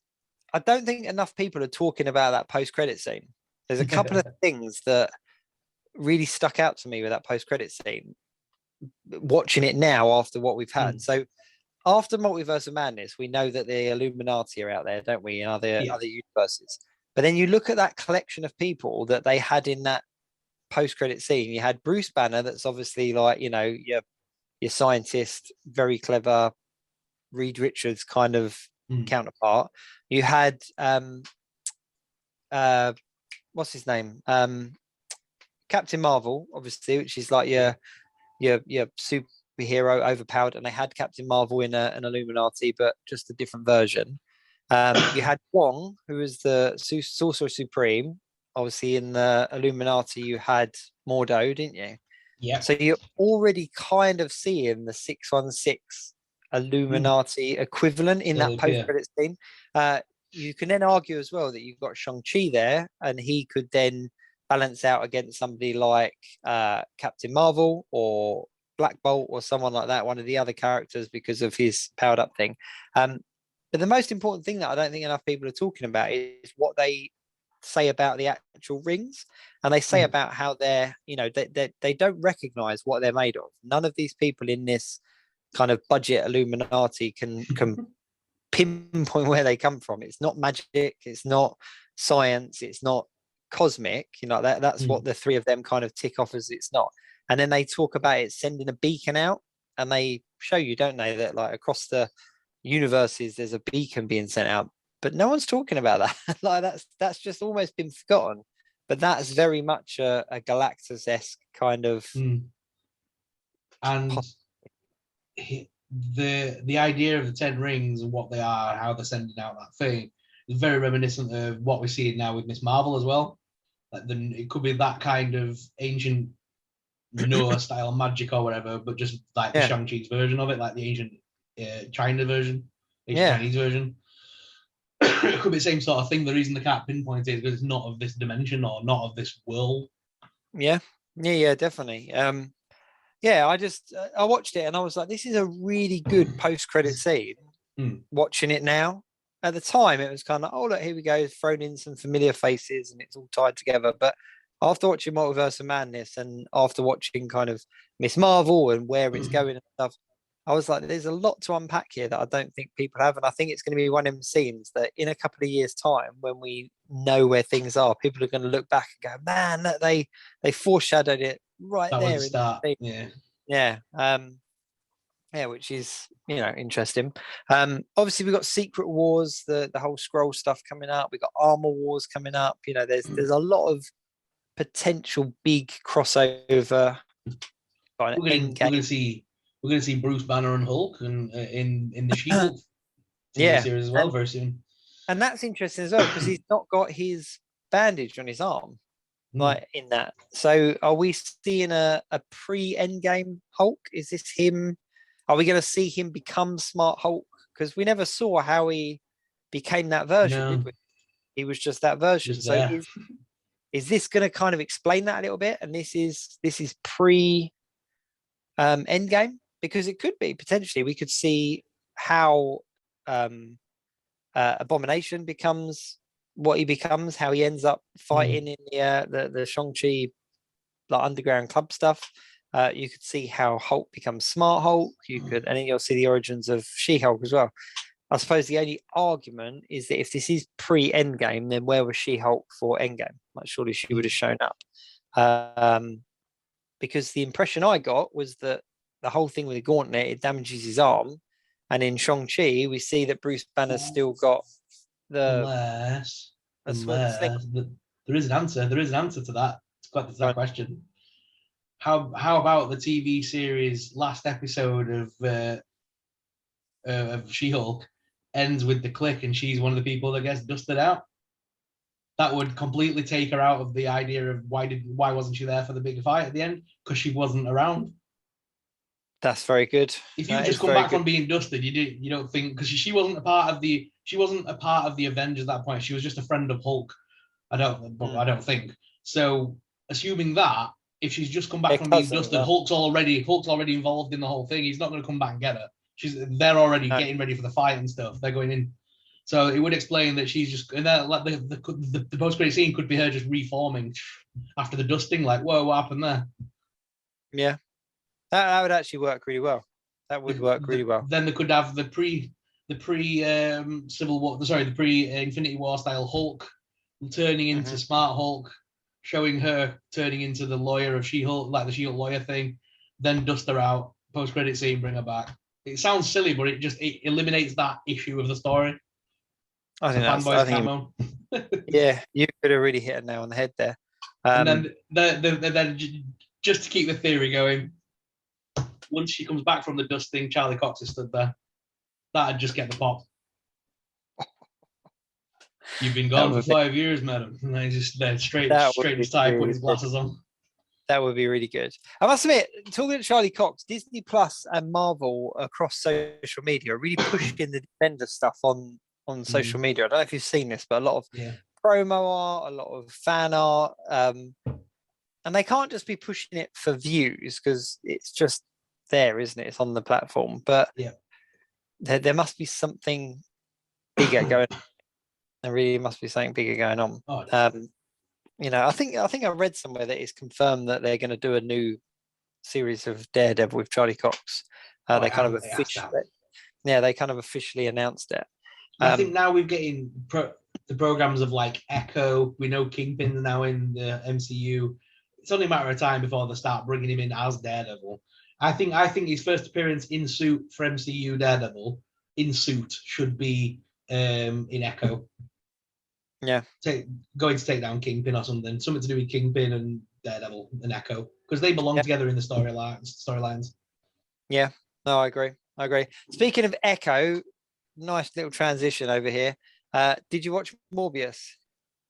I don't think enough people are talking about that post-credit scene. There's a couple of things that really stuck out to me with that post-credit scene. Watching it now after what we've had, so after Multiverse of Madness, we know that the Illuminati are out there, don't we, in other universes. But then you look at that collection of people that they had in that post-credit scene. You had Bruce Banner, that's obviously like, you know, your scientist, very clever, Reed Richards kind of counterpart. You had what's his name? Captain Marvel, obviously, which is like your superhero overpowered, and they had Captain Marvel in an Illuminati, but just a different version. You had Wong, who was the Sorcerer Supreme. Obviously, in the Illuminati, you had Mordo, didn't you? Yeah. So you're already kind of seeing the 616 Illuminati equivalent in that post-credit scene. You can then argue as well that you've got Shang-Chi there, and he could then balance out against somebody like Captain Marvel or Black Bolt or someone like that, one of the other characters, because of his powered up thing. But the most important thing that I don't think enough people are talking about is what they say about the actual rings, and they say about how they're, you know, they don't recognize what they're made of. None of these people in this kind of budget Illuminati can pinpoint where they come from. It's not magic, it's not science, it's not cosmic, you know, that's what the three of them kind of tick off as it's not. And then they talk about it sending a beacon out, and they show you, don't they, that like across the universes there's a beacon being sent out, but no one's talking about that. Like that's just almost been forgotten. But that's very much a Galactus-esque kind of and the idea of the 10 rings and what they are, how they're sending out that thing, is very reminiscent of what we're seeing now with Miss Marvel as well. Like it could be that kind of ancient Noah style magic or whatever, but just like the Shang-Chi's version of it, like the ancient China version, Chinese version. It could be the same sort of thing. The reason they can't pinpoint it is because it's not of this dimension or not of this world. Yeah, definitely. I watched it and I was like, this is a really good post-credit scene. Watching it now, at the time it was kind of, oh look, here we go, thrown in some familiar faces and it's all tied together. But after watching Multiverse of Madness and after watching kind of Miss Marvel and where it's going and stuff, I was like, there's a lot to unpack here that I don't think people have. And I think it's going to be one of them scenes that in a couple of years' time, when we know where things are, people are going to look back and go, man, that they foreshadowed it right that there. Start. Which is, you know, interesting. Obviously we've got Secret Wars, the whole Skrull stuff coming up. We've got Armor Wars coming up. You know, there's a lot of potential big crossover. We're going to see Bruce Banner and Hulk and in the She-Hulk series as well very soon. And that's interesting as well because he's not got his bandage on his arm, like in that. So are we seeing a pre-Endgame Hulk? Is this him? Are we going to see him become Smart Hulk? Because we never saw how he became that version, did we? He was just that version. So is this going to kind of explain that a little bit? And this is pre Endgame? Because it could be potentially we could see how Abomination becomes what he becomes, how he ends up fighting in the Shang-Chi like underground club stuff. You could see how Hulk becomes Smart Hulk. And then you'll see the origins of She-Hulk as well. I suppose the only argument is that if this is pre-Endgame, then where was She-Hulk for Endgame? Like surely she would have shown up. Because the impression I got was that the whole thing with the gauntlet, it damages his arm. And in Shang-Chi, we see that Bruce Banner's still got unless there is an answer. There is an answer to that. It's quite that question. How about the TV series last episode of She-Hulk ends with the click and she's one of the people that gets dusted out? That would completely take her out of the idea of why wasn't she there for the big fight at the end? Because she wasn't around. That's very good. If you just come back from being dusted, you don't think, because she wasn't a part of the Avengers at that point. She was just a friend of Hulk. I don't think. So assuming that, if she's just come back Their from being cousin, dusted, well. Hulk's already involved in the whole thing. He's not going to come back and get her. They're already No. getting ready for the fight and stuff. They're going in. So it would explain that she's just, and that like the post-credit scene could be her just reforming after the dusting. Like, whoa, what happened there? Yeah, that would actually work really well. That would work really well. Then they could have the pre Civil War, the pre Infinity War style Hulk turning into Smart Hulk, showing her turning into the lawyer of She-Hulk, like the She-Hulk lawyer thing. Then dust her out. Post-credit scene, bring her back. It sounds silly, but it eliminates that issue of the story. I think yeah, you could have really hit a nail on the head there. And then just to keep the theory going, once she comes back from the dusting, Charlie Cox is stood there. That'd just get the pop. You've been gone for 5 years, madam. And I just straight as tie, put his glasses on. That would be really good. I must admit, talking to Charlie Cox, Disney Plus and Marvel across social media are really pushing the Defender stuff on social media. I don't know if you've seen this, but a lot of promo art, a lot of fan art, and they can't just be pushing it for views because it's just there, isn't it? It's on the platform, but there must be something bigger going on. There really must be something bigger going on. I think I read somewhere that it's confirmed that they're going to do a new series of Daredevil with Charlie Cox. They kind of officially announced it. I think now we're getting the programs of like Echo. We know Kingpin's now in the MCU. It's only a matter of time before they start bringing him in as Daredevil. I think his first appearance in suit for MCU Daredevil in suit should be in Echo. Yeah, going to take down Kingpin or something to do with Kingpin and Daredevil and Echo because they belong together in the storylines. Yeah, no, I agree. Speaking of Echo, nice little transition over here. Did you watch Morbius?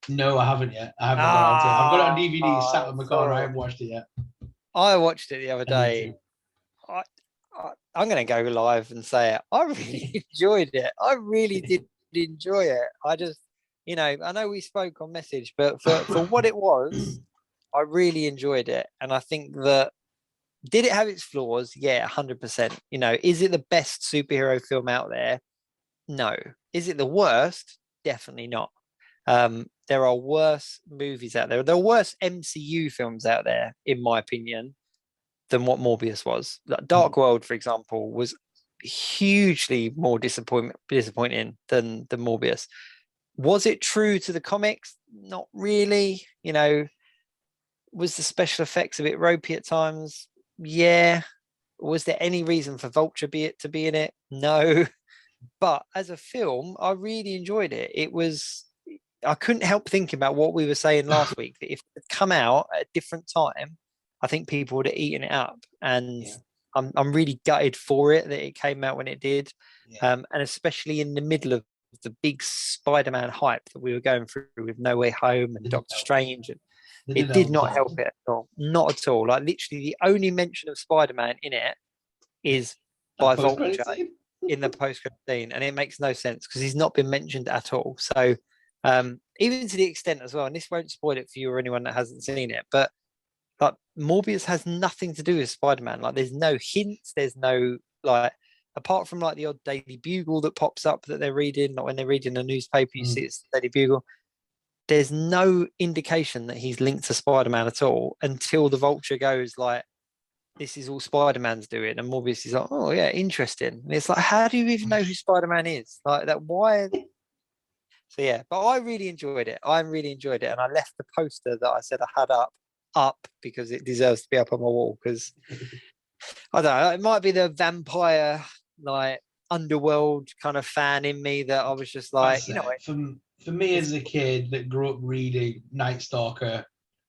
No, I haven't yet. I haven't got it. I've got it on DVD sat in my car. I haven't watched it yet. I watched it the other day. I'm going to go live and say it. I really enjoyed it. I really did enjoy it. I just, I know we spoke on message, but for what it was, I really enjoyed it. And I think that, did it have its flaws? Yeah, 100%. Is it the best superhero film out there? No. Is it the worst? Definitely not. There are worse movies out there. There are worse MCU films out there, in my opinion, than what Morbius was. Like Dark World, for example, was hugely more disappointing than Morbius. Was it true to the comics? Not really. Was the special effects a bit ropey at times? Yeah. Was there any reason for Vulture to be in it? No. But as a film, I really enjoyed it. I couldn't help thinking about what we were saying last week, that if it had come out at a different time, I think people would have eaten it up. And I'm really gutted for it that it came out when it did. And especially in the middle of the big Spider-Man hype that we were going through with No Way Home and Doctor Strange. And it did not help it at all. Not at all. Like literally the only mention of Spider-Man in it is by Vulture in the post-credit scene. And it makes no sense because he's not been mentioned at all. So even to the extent as well, and this won't spoil it for you or anyone that hasn't seen it, but like Morbius has nothing to do with Spider-Man. Like there's no hints, there's no apart from like the odd Daily Bugle that pops up that they're reading, like when they're reading a newspaper, you see it's the Daily Bugle. There's no indication that he's linked to Spider-Man at all until the Vulture goes like, this is all Spider-Man's doing, and Morbius is like, oh yeah, interesting. And it's like, how do you even know who Spider-Man is? Like that, why? So yeah, but I really enjoyed it. And I left the poster that I said I had up because it deserves to be up on my wall because I don't know, it might be the vampire like underworld kind of fan in me that I was just like, for me as a kid that grew up reading Night Stalker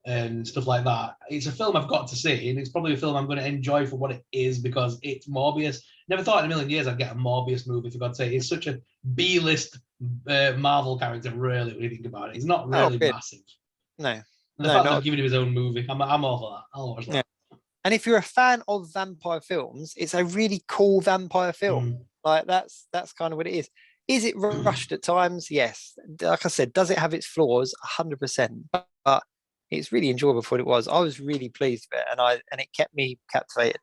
and stuff like that, it's a film I've got to see, and it's probably a film I'm going to enjoy for what it is because it's Morbius. Never thought in a million years I'd get a Morbius movie, for God's sake. It's such a B-list Marvel character, really, when you think about it. He's not really massive. No. And the fact they've given him his own movie, I'm all for that. I'll watch that. Yeah. And if you're a fan of vampire films, it's a really cool vampire film. Like that's kind of what it is. Is it rushed at times? Yes. Like I said, does it have its flaws? 100%. But it's really enjoyable for what it was. I was really pleased with it, and it kept me captivated.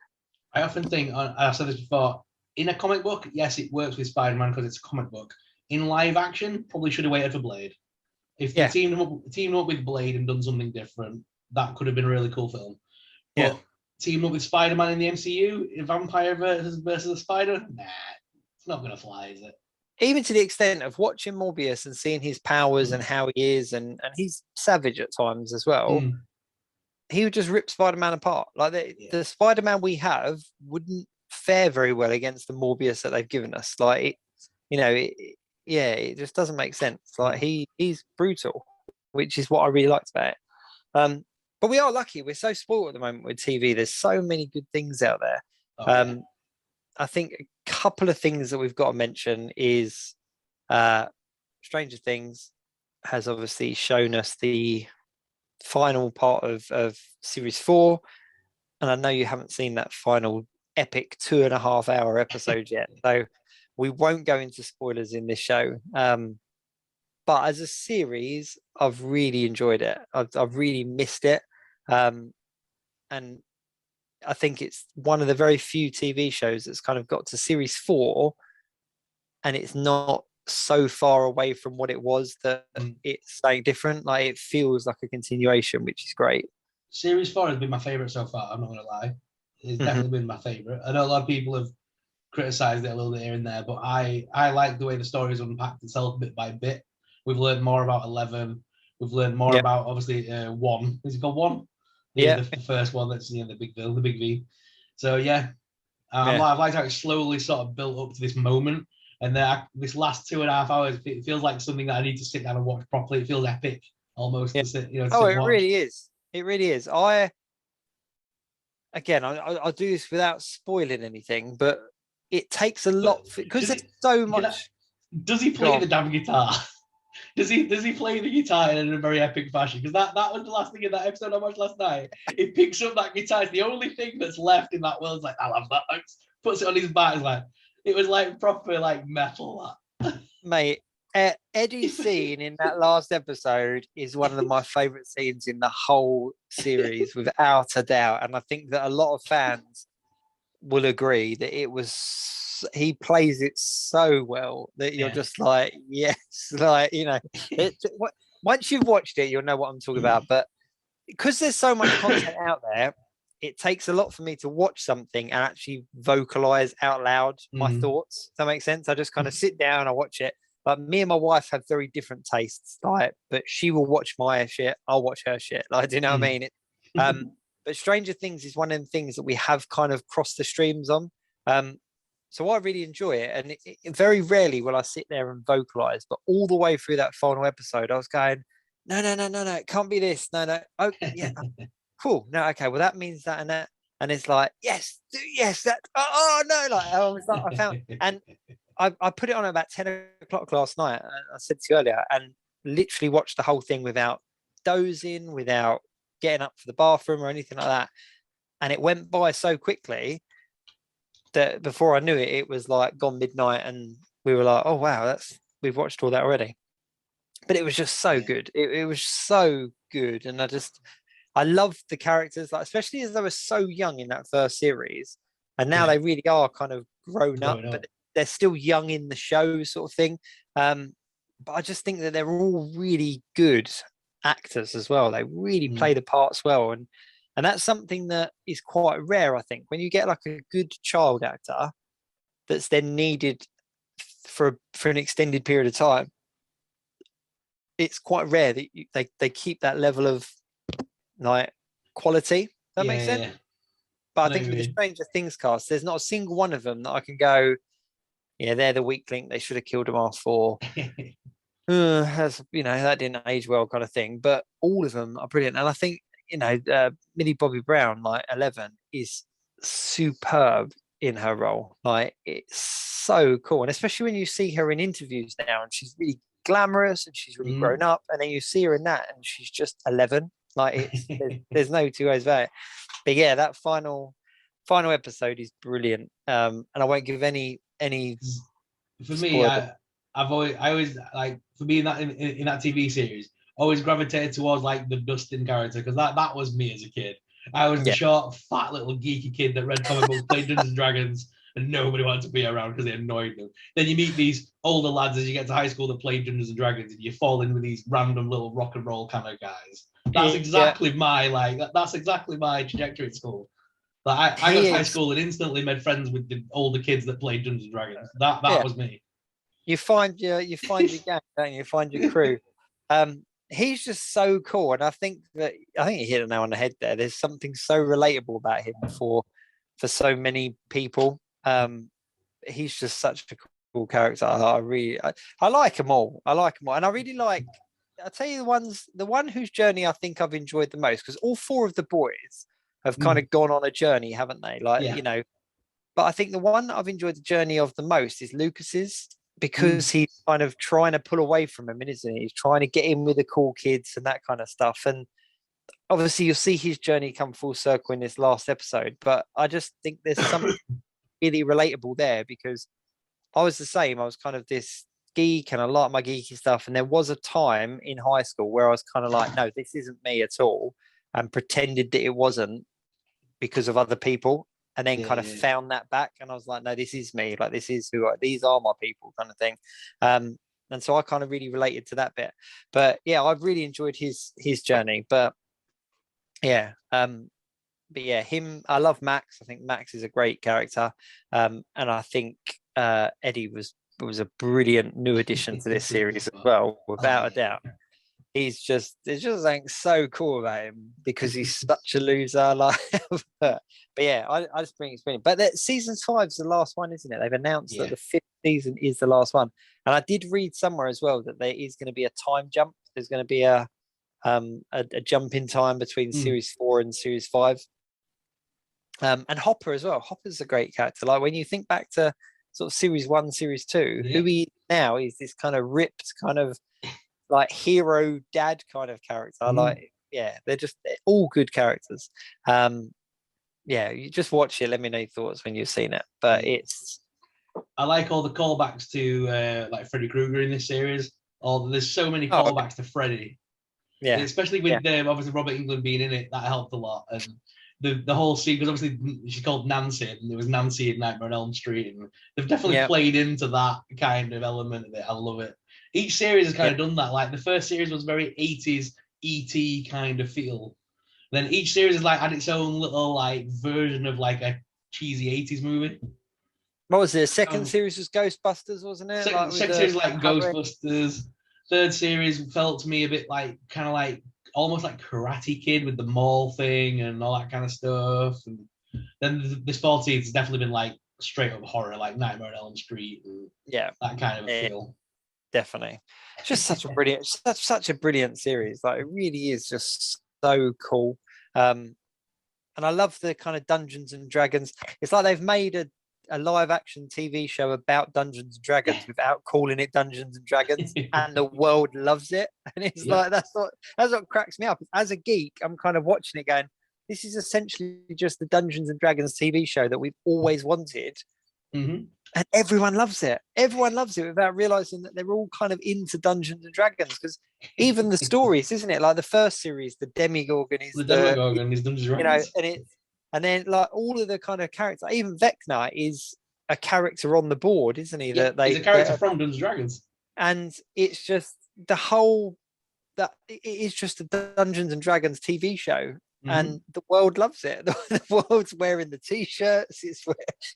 I often think, I've said this before, in a comic book, yes, it works with Spider-Man because it's a comic book. In live action, probably should have waited for Blade. If they teamed up with Blade and done something different, that could have been a really cool film. But teaming up with Spider-Man in the MCU, a vampire versus a spider, nah, it's not going to fly, is it? Even to the extent of watching Morbius and seeing his powers and how he is, and he's savage at times as well. He would just rip Spider-Man apart. Like the Spider-Man we have wouldn't fare very well against the Morbius that they've given us. Like it just doesn't make sense. Like he's brutal, which is what I really liked about it. But we are lucky. We're so spoiled at the moment with TV. There's so many good things out there. I think a couple of things that we've got to mention is Stranger Things has obviously shown us the final part of Series 4. And I know you haven't seen that final epic 2.5 hour episode yet. So we won't go into spoilers in this show. But as a series, I've really enjoyed it. I've really missed it. And I think it's one of the very few TV shows that's kind of got to Series 4 and it's not so far away from what it was that it's something different. Like it feels like a continuation, which is great. Series 4 has been my favourite so far, I'm not going to lie. It's definitely been my favourite. I know a lot of people have criticised it a little bit here and there, but I like the way the story's unpacked itself bit by bit. We've learned more about 11. We've learned more about, obviously, 1. Is it called 1? Yeah, the first one that's the big bill, the big V. So I've liked how it slowly sort of built up to this moment, and this last 2.5 hours, it feels like something that I need to sit down and watch properly. It feels epic, almost. To sit, it really is. It really is. I'll do this without spoiling anything, but it takes a lot because there's so much. Does he play the damn guitar? Does he play the guitar in a very epic fashion? Because that was the last thing in that episode I watched last night. He picks up that guitar. It's the only thing that's left in that world. It's like, I love that. Puts it on his back. It was like proper like metal. Mate, Eddie's scene in that last episode is one of my favourite scenes in the whole series, without a doubt. And I think that a lot of fans will agree that he plays it so well that you're just like, yes, like, once you've watched it, you'll know what I'm talking about. But because there's so much content out there, it takes a lot for me to watch something and actually vocalize out loud my thoughts. Does that make sense? I just kind of sit down, I watch it. But me and my wife have very different tastes, but she will watch my shit, I'll watch her shit. Like, do you know what I mean? But Stranger Things is one of the things that we have kind of crossed the streams on. So I really enjoy it. And it very rarely will I sit there and vocalize, but all the way through that final episode, I was going, no, it can't be this. No. Oh, yeah. Cool. No, okay. Well, that means that and that. And it's like, yes, that. Oh, no. Like, I found, and I put it on about 10 o'clock last night. I said to you earlier, and literally watched the whole thing without dozing, without getting up for the bathroom or anything like that. And it went by so quickly that before I knew it, it was like gone midnight, and we were like, "Oh wow, we've watched all that already." But it was just so good. It was so good, and I loved the characters, like especially as they were so young in that first series, and now they really are kind of grown up, but they're still young in the show, sort of thing. But I just think that they're all really good actors as well. They really play the parts well, and that's something that is quite rare, I think, when you get like a good child actor that's then needed for an extended period of time. It's quite rare that they keep that level of like quality. That makes sense. Yeah. But I think with the Stranger Things cast, there's not a single one of them that I can go, yeah, they're the weak link. They should have killed them off, or that didn't age well, kind of thing. But all of them are brilliant, and I think Millie Bobby Brown, like 11, is superb in her role. Like, it's so cool, and especially when you see her in interviews now, and she's really glamorous and she's really grown up, and then you see her in that, and she's just 11. Like, there's no two ways about it. But yeah, that final episode is brilliant. And I won't give any. For me, I always like, for me in that TV series, always gravitated towards like the Dustin character because that was me as a kid. I was the short, fat little geeky kid that read comic books, played Dungeons and Dragons, and nobody wanted to be around because they annoyed them. Then you meet these older lads as you get to high school that play Dungeons and Dragons, and you fall in with these random little rock and roll kind of guys. That's exactly that's exactly my trajectory at school. Like I got to high school and instantly made friends with the older kids that played Dungeons and Dragons. That was me. You find your gang, don't you? You find your crew. He's just so cool, and I think you hit it now on the head there. There's something so relatable about him for so many people. He's just such a cool character. I like them all. And I really like. I'll tell you the one whose journey I think I've enjoyed the most, because all four of the boys have kind of gone on a journey, haven't they? You know, but I think the one that I've enjoyed the journey of the most is Lucas's, because he's kind of trying to pull away from him, isn't he? He's trying to get in with the cool kids and that kind of stuff. And obviously you'll see his journey come full circle in this last episode, but I just think there's something really relatable there, because I was the same. I was kind of this geek and I like my geeky stuff. And there was a time in high school where I was kind of like, no, this isn't me at all, and pretended that it wasn't because of other people. And then kind of found that back, and I was like, no, this is me. Like, this is these are my people, kind of thing. And so I kind of really related to that bit. But yeah, I've really enjoyed his journey. But yeah, him. I love Max. I think Max is a great character. And I think Eddie was a brilliant new addition to this series as well, without a doubt. There's just something so cool about him because he's such a loser. Like, but yeah, I just bring experience. But season 5 is the last one, isn't it? They've announced that the 5th season is the last one. And I did read somewhere as well that there is going to be a time jump. There's going to be a jump in time between series 4 and series 5. And Hopper as well. Hopper's a great character. Like, when you think back to sort of series 1, series 2, who he now is, this kind of ripped kind of like hero dad kind of character. They're all good characters. You just watch it, let me know your thoughts when you've seen it. But I like all the callbacks to like Freddy Krueger in this series. There's so many callbacks to Freddy, especially with obviously Robert Englund being in it. That helped a lot. And the whole scene, because obviously she's called Nancy, and there was Nancy in Nightmare on Elm Street, and they've definitely played into that kind of element of it. I love it. Each series has kind of done that. Like, the first series was very 80s ET kind of feel. Then each series has like had its own little like version of like a cheesy 80s movie. What was it? Second series was Ghostbusters, wasn't it? Second series like Ghostbusters. Third series felt to me a bit like kind of like almost like Karate Kid with the mall thing and all that kind of stuff. And then this 14th has definitely been like straight up horror, like Nightmare on Elm Street and that kind of feel. Definitely. It's just such a brilliant series. Like, it really is just so cool. And I love the kind of Dungeons and Dragons. It's like they've made a live action TV show about Dungeons and Dragons without calling it Dungeons and Dragons, and the world loves it. And it's like, that's what cracks me up. As a geek, I'm kind of watching it going, this is essentially just the Dungeons and Dragons TV show that we've always wanted. And everyone loves it. Everyone loves it without realizing that they're all kind of into Dungeons and Dragons, because even the stories, isn't it? Like the first series, the Demigorgon is Dungeons and Dragons. And then like all of the kind of characters, even Vecna is a character on the board, isn't he? He's a character from Dungeons and Dragons. And it's just it is just a Dungeons and Dragons TV show. And the world loves it. The world's wearing the t-shirts, it's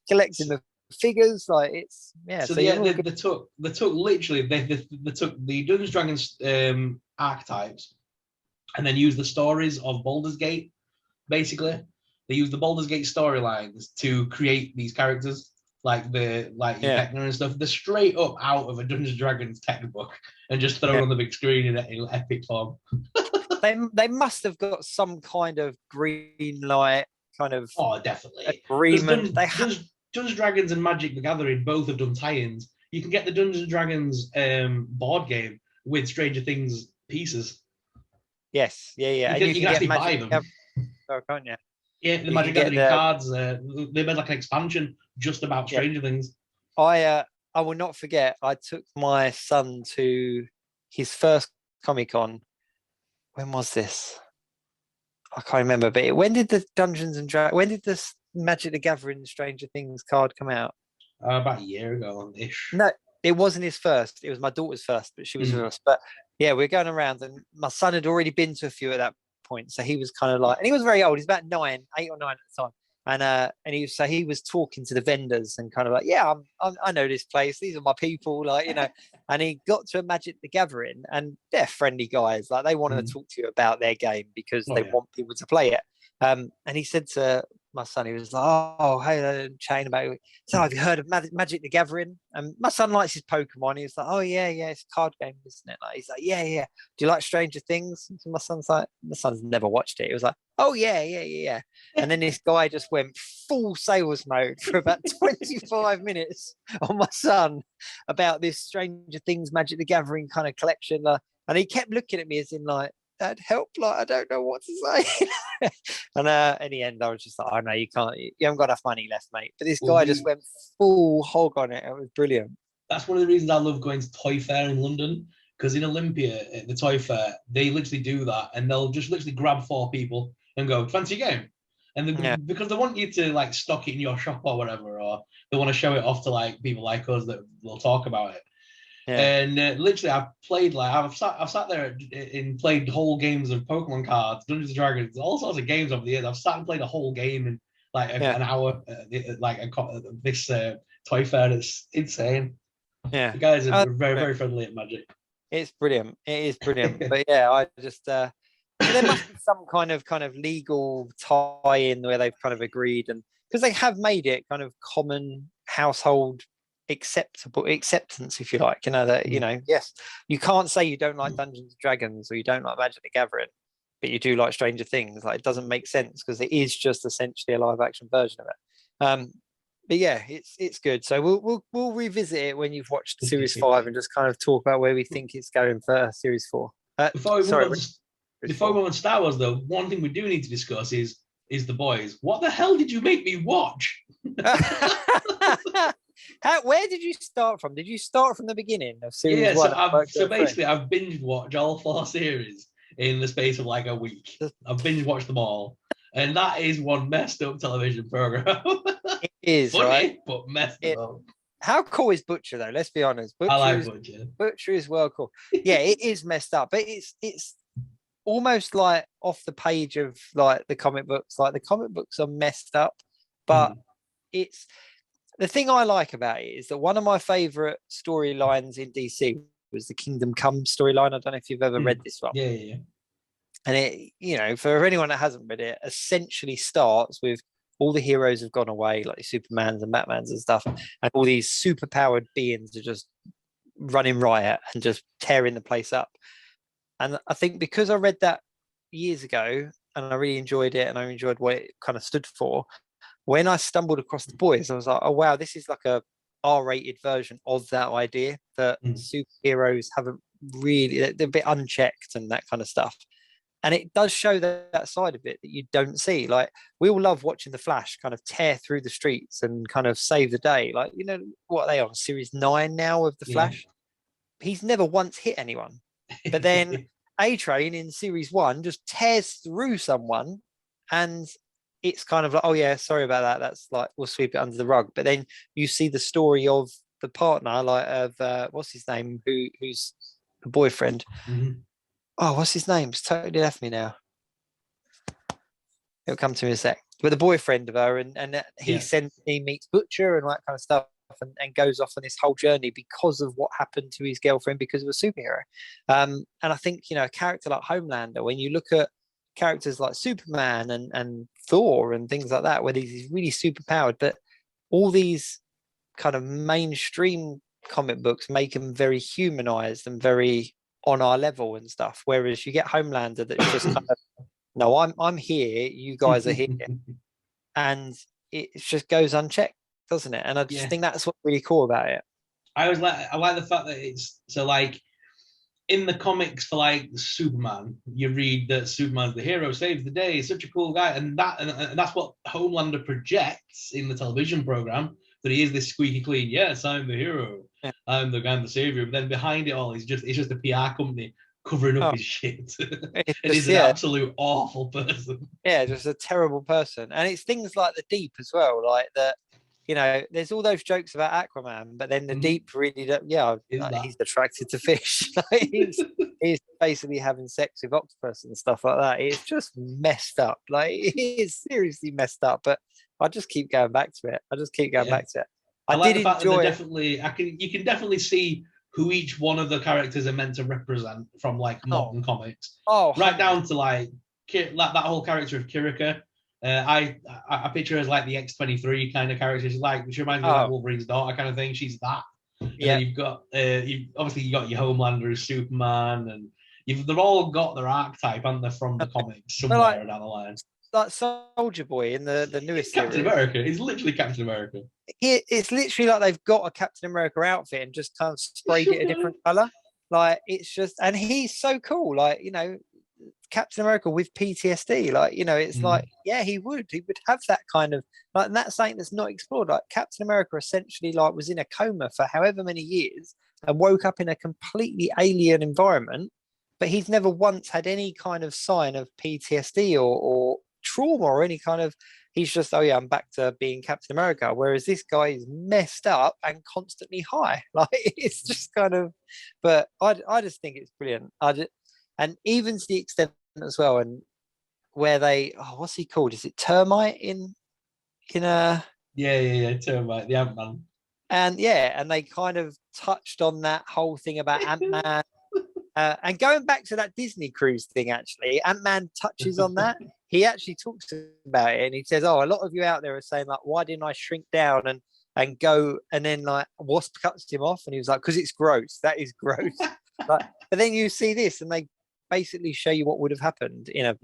collecting the figures, like it's they took literally they took the Dungeons Dragons archetypes and then used the stories of Baldur's Gate. Basically, they used the Baldur's Gate storylines to create these characters, like Vecna and stuff. They're straight up out of a Dungeons and Dragons textbook and just thrown on the big screen in epic form. They must have got some kind of green light kind of definitely agreement. Dungeons Dragons and Magic the Gathering both have done tie-ins. You can get the Dungeons and Dragons board game with Stranger Things pieces. Yes, yeah. You can actually buy them. Can't you? Yeah, the Magic Gathering cards. They made like an expansion just about Stranger Things. I will not forget. I took my son to his first Comic-Con when was this? I can't remember. But when did the when did this Magic the Gathering Stranger Things card come out? About a year ago ish. No, it wasn't his first. It was my daughter's first, but she was with us. But yeah, we're going around, and my son had already been to a few at that point, so he was kind of like, and he was very old. He's about 8 or 9 at the time. And he was talking to the vendors and kind of like, yeah, I know this place. These are my people, like, you know. And he got to a Magic the Gathering, and they're friendly guys. Like, they want to talk to you about their game because they want people to play it. And he said to my son, he was like, oh, hey, chatting about it. So have you heard of Magic the Gathering? And my son likes his Pokemon. He was like, oh yeah, it's a card game, isn't it? Like, he's like, yeah. Do you like Stranger Things? So my son's never watched it. He was like, oh yeah. And then this guy just went full sales mode for about 25 minutes on my son about this Stranger Things Magic the Gathering kind of collection. And he kept looking at me as in like, Dad, help, like, I don't know what to say. And in the end, I was just like, oh no, you haven't got enough money left, mate. But this guy just went full hog on it. It was brilliant. That's one of the reasons I love going to Toy Fair in London, because in Olympia, at the Toy Fair, they literally do that, and they'll just literally grab 4 people and go, fancy a game? And because they want you to like stock it in your shop or whatever, or they want to show it off to like people like us that will talk about it. Yeah. And literally, I've sat there and played whole games of Pokemon cards, Dungeons and Dragons, all sorts of games over the years. I've sat and played a whole game in like an hour, this Toy Fair. It's insane. Yeah, the guys are very friendly at Magic. It's brilliant. It is brilliant. But yeah, I just there must be some kind of legal tie-in where they've kind of agreed, and because they have made it kind of common household acceptance, if you like, you know, that, you know, yes, you can't say you don't like Dungeons and Dragons or you don't like Magic the Gathering, but you do like Stranger Things. Like, it doesn't make sense because it is just essentially a live action version of it. But yeah, it's good. So we'll revisit it when you've watched Series 5 and just kind of talk about where we think it's going for Series 4. Before we move on to Star Wars, though, one thing we do need to discuss is the boys. What the hell did you make me watch? Where did you start from? Did you start from the beginning of Series 1? So basically, I've binge watched all 4 series in the space of like a week. I've binge watched them all, and that is one messed up television program. It is funny, right? But messed up. How cool is Butcher though? Let's be honest. I like Butcher. Butcher is well cool. Yeah, it is messed up, but it's almost like off the page of like the comic books. Like, the comic books are messed up, but it's. The thing I like about it is that one of my favorite storylines in DC was the Kingdom Come storyline. I don't know if you've ever read this one. Yeah. And it, you know, for anyone that hasn't read it, essentially starts with all the heroes have gone away, like the Supermans and Batmans and stuff, and all these superpowered beings are just running riot and just tearing the place up. And I think because I read that years ago and I really enjoyed it and I enjoyed what it kind of stood for, when I stumbled across the boys, I was like, oh, wow, this is like a R-rated version of that idea that superheroes haven't really, they're a bit unchecked and that kind of stuff. And it does show that side of it that you don't see. Like, we all love watching the Flash kind of tear through the streets and kind of save the day. Like, you know, what are they on? Series 9 now of the Flash? He's never once hit anyone. But then A-Train in Series 1 just tears through someone, and it's kind of like, oh yeah, sorry about that. That's like, we'll sweep it under the rug. But then you see the story of the partner, like of what's his name, who's the boyfriend. Oh, what's his name? It's totally left me now. It'll come to me in a sec. But the boyfriend of her, and he meets Butcher and all that kind of stuff, and goes off on this whole journey because of what happened to his girlfriend because of a superhero. And I think, you know, a character like Homelander, when you look at characters like Superman and Thor and things like that, where he's really super powered, but all these kind of mainstream comic books make him very humanized and very on our level and stuff, whereas you get Homelander that's just kind of, no, I'm here, you guys are here, and it just goes unchecked, doesn't it? And I just think that's what's really cool about it. I like the fact that it's so, like, in the comics for like Superman, you read that Superman's the hero, saves the day, such a cool guy, and that's what Homelander projects in the television program, that he is this squeaky clean, yes, I'm the hero, I'm the savior. But then behind it all, it's just a PR company covering up Oh, his shit. And it's he's just, an yeah, absolute awful person. yeah, just a terrible person. And it's things like the Deep as well, like that. You know, there's all those jokes about Aquaman, but then the Deep really, yeah, Is that? he's attracted to fish. Like, he's basically having sex with octopus and stuff like that. It's just messed up. Like, it is seriously messed up. But I just keep going back to it. I just keep going back to it. I like did the fact that enjoy. they're definitely. You can definitely see who each one of the characters are meant to represent from like modern comics, Oh, right down to like that whole character of Kirika. I picture her as like the X-23 kind of character. She reminds me of like Wolverine's daughter kind of thing. She's that. And then you've got you got your Homelander who's Superman, and they've all got their archetype, haven't they, from the comics somewhere down the line. Like Soldier Boy in the newest Captain series. America. He's literally Captain America. It's literally like they've got a Captain America outfit and just kind of sprayed it a different color. Like, it's just, and he's so cool. Like, you know, Captain America with PTSD. Like, you know, it's like, yeah, he would have that kind of, like, and that's something that's not explored. Like, Captain America essentially like was in a coma for however many years and woke up in a completely alien environment, but he's never once had any kind of sign of PTSD or trauma or any kind of, he's just, oh yeah, I'm back to being Captain America. Whereas this guy is messed up and constantly high. Like, it's just kind of, but I just think it's brilliant. And even to the extent as well, and where they, what's he called? Is it Termite in a? Yeah, Termite, the Ant-Man. And yeah, and they kind of touched on that whole thing about Ant-Man. And going back to that Disney cruise thing, actually, Ant-Man touches on that. He actually talks about it, and he says, "Oh, a lot of you out there are saying like, why didn't I shrink down and go?" And then like Wasp cuts him off, and he was like, "Because it's gross. That is gross." Like, but then you see this, and they basically show you what would have happened in a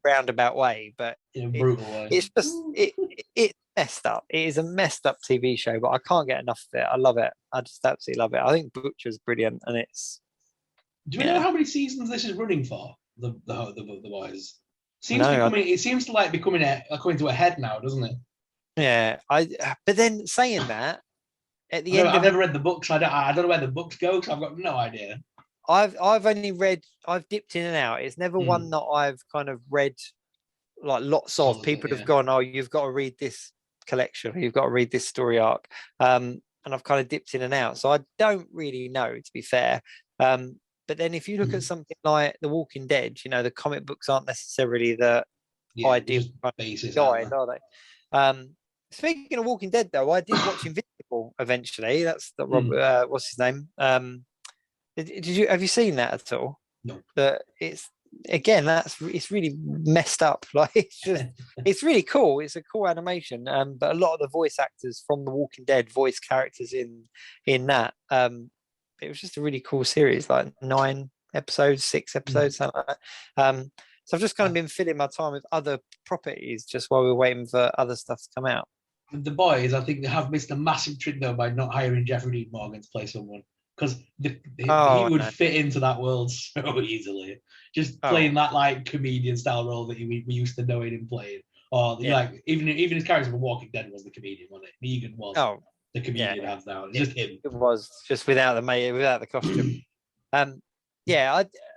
roundabout way, but in a brutal way. It's just it's messed up. It is a messed up TV show, but I can't get enough of it. I love it. I just absolutely love it. I think Butcher's brilliant, and it's. Do we know how many seasons this is running for? The boys. It seems to like be coming to a head now, doesn't it? Yeah, but then saying that at the end, I've never read the books. I don't know where the books go, so I've got no idea. I've only read. I've dipped in and out. It's never one that I've kind of read like lots of. People have gone, "Oh, you've got to read this collection. Or you've got to read this story arc." And I've kind of dipped in and out, so I don't really know, to be fair. But then if you look at something like The Walking Dead, you know, the comic books aren't necessarily the ideal guide, are they? Speaking of Walking Dead, though, I did watch Invincible eventually. That's the what's his name? Have you seen that at all? No. It's again, it's really messed up. Like, it's really cool. It's a cool animation. But a lot of the voice actors from The Walking Dead voice characters in that. It was just a really cool series, like 9 episodes, 6 episodes, something like that. So I've just kind of been filling my time with other properties just while we're waiting for other stuff to come out. The boys, I think they have missed a massive trick though by not hiring Jeffrey Dean Morgan to play someone, because he would fit into that world so easily. Just playing that like comedian style role that we used to know him playing, or like even his character from Walking Dead was the comedian, wasn't it? Negan was. The comedian hands down. It's just him. It was just without the costume.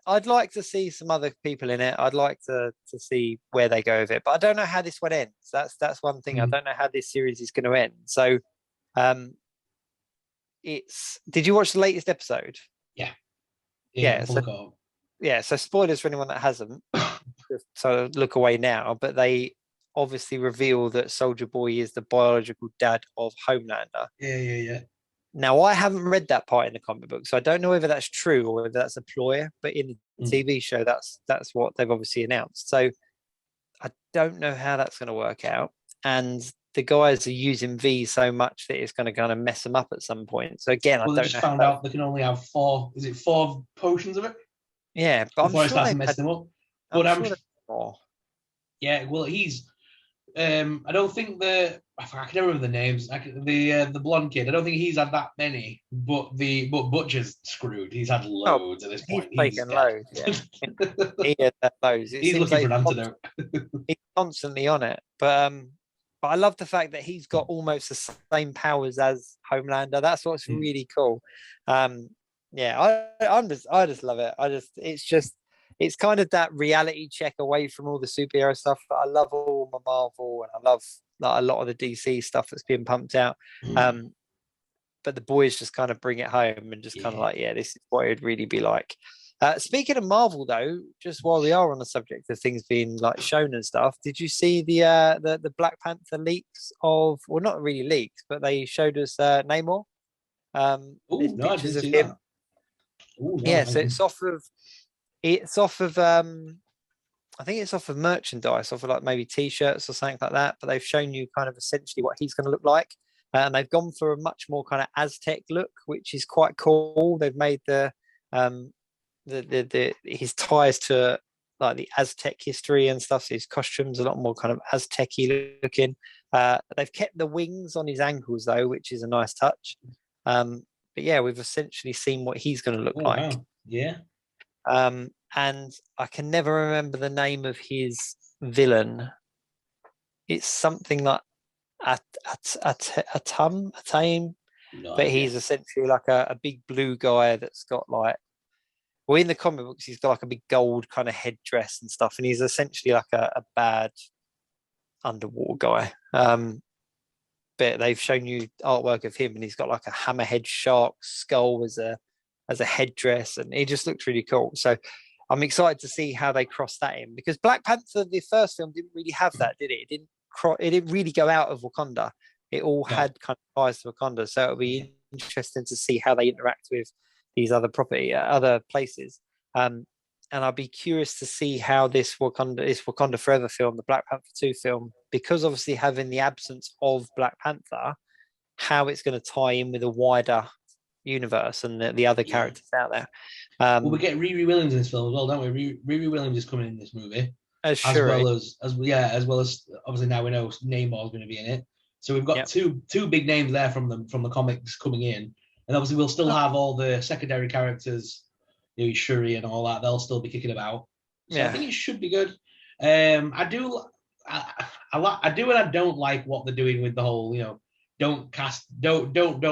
I'd like to see some other people in it. I'd like to see where they go with it, but I don't know how this one ends. That's one thing. I don't know how this series is going to end. So, did you watch the latest episode? Yeah. So spoilers for anyone that hasn't. So look away now. But they obviously reveal that Soldier Boy is the biological dad of Homelander. Yeah. Now, I haven't read that part in the comic book, so I don't know whether that's true or whether that's a ploy, but in the TV show, that's what they've obviously announced. So I don't know how that's going to work out. And the guys are using V so much that it's going to kind of mess them up at some point. So again, I don't know. They just found out they can only have 4 potions of it? Yeah, but before it starts to mess them up. But I'm sure more. Yeah, well, he's I don't think I can never remember the names. The blonde kid. I don't think he's had that many. But Butcher's screwed. He's had loads at this point. He's taken loads. Yeah. He had loads. He's looking for an antidote. He's constantly on it. But I love the fact that he's got almost the same powers as Homelander. That's what's really cool. Yeah, I just love it. It's kind of that reality check away from all the superhero stuff. I love all my Marvel, and I love like a lot of the DC stuff that's being pumped out. But the boys just kind of bring it home and just kind of like, yeah, this is what it'd really be like. Speaking of Marvel, though, just while we are on the subject of things being like shown and stuff, did you see the Black Panther leaks of, well, not really leaks, but they showed us Namor. Oh no, I pictures didn't of see him. that. Ooh, no, Yeah, so it's off of I think it's off of merchandise, off of like maybe t-shirts or something like that. But they've shown you kind of essentially what he's going to look like, and they've gone for a much more kind of Aztec look, which is quite cool. They've made the his ties to like the Aztec history and stuff. So his costumes a lot more kind of Aztec-y looking. They've kept the wings on his ankles though, which is a nice touch. But yeah, we've essentially seen what he's going to look like. Wow. Yeah. And I can never remember the name of his villain. It's something like Atam, No but idea. he's essentially like a big blue guy that's got like, well, in the comic books, he's got like a big gold kind of headdress and stuff, and he's essentially like a bad underwater guy. But they've shown you artwork of him, and he's got like a hammerhead shark skull as a headdress, and he just looks really cool. So I'm excited to see how they cross that in, because Black Panther, the first film, didn't really have that, did it? It didn't really go out of Wakanda. It all had kind of ties to Wakanda. So it'll be interesting to see how they interact with these other other places. And I'll be curious to see how this Wakanda Forever film, the Black Panther 2 film, because obviously having the absence of Black Panther, how it's going to tie in with a wider universe and the other characters out there. Well, we get Riri Williams in this film as well, don't we? Riri Williams is coming in this movie, as well as obviously now we know Namor is going to be in it. So we've got two big names there from the comics coming in, and obviously we'll still have all the secondary characters, Shuri and all that. They'll still be kicking about. So I think it should be good. I do and I don't like what they're doing with the whole, don't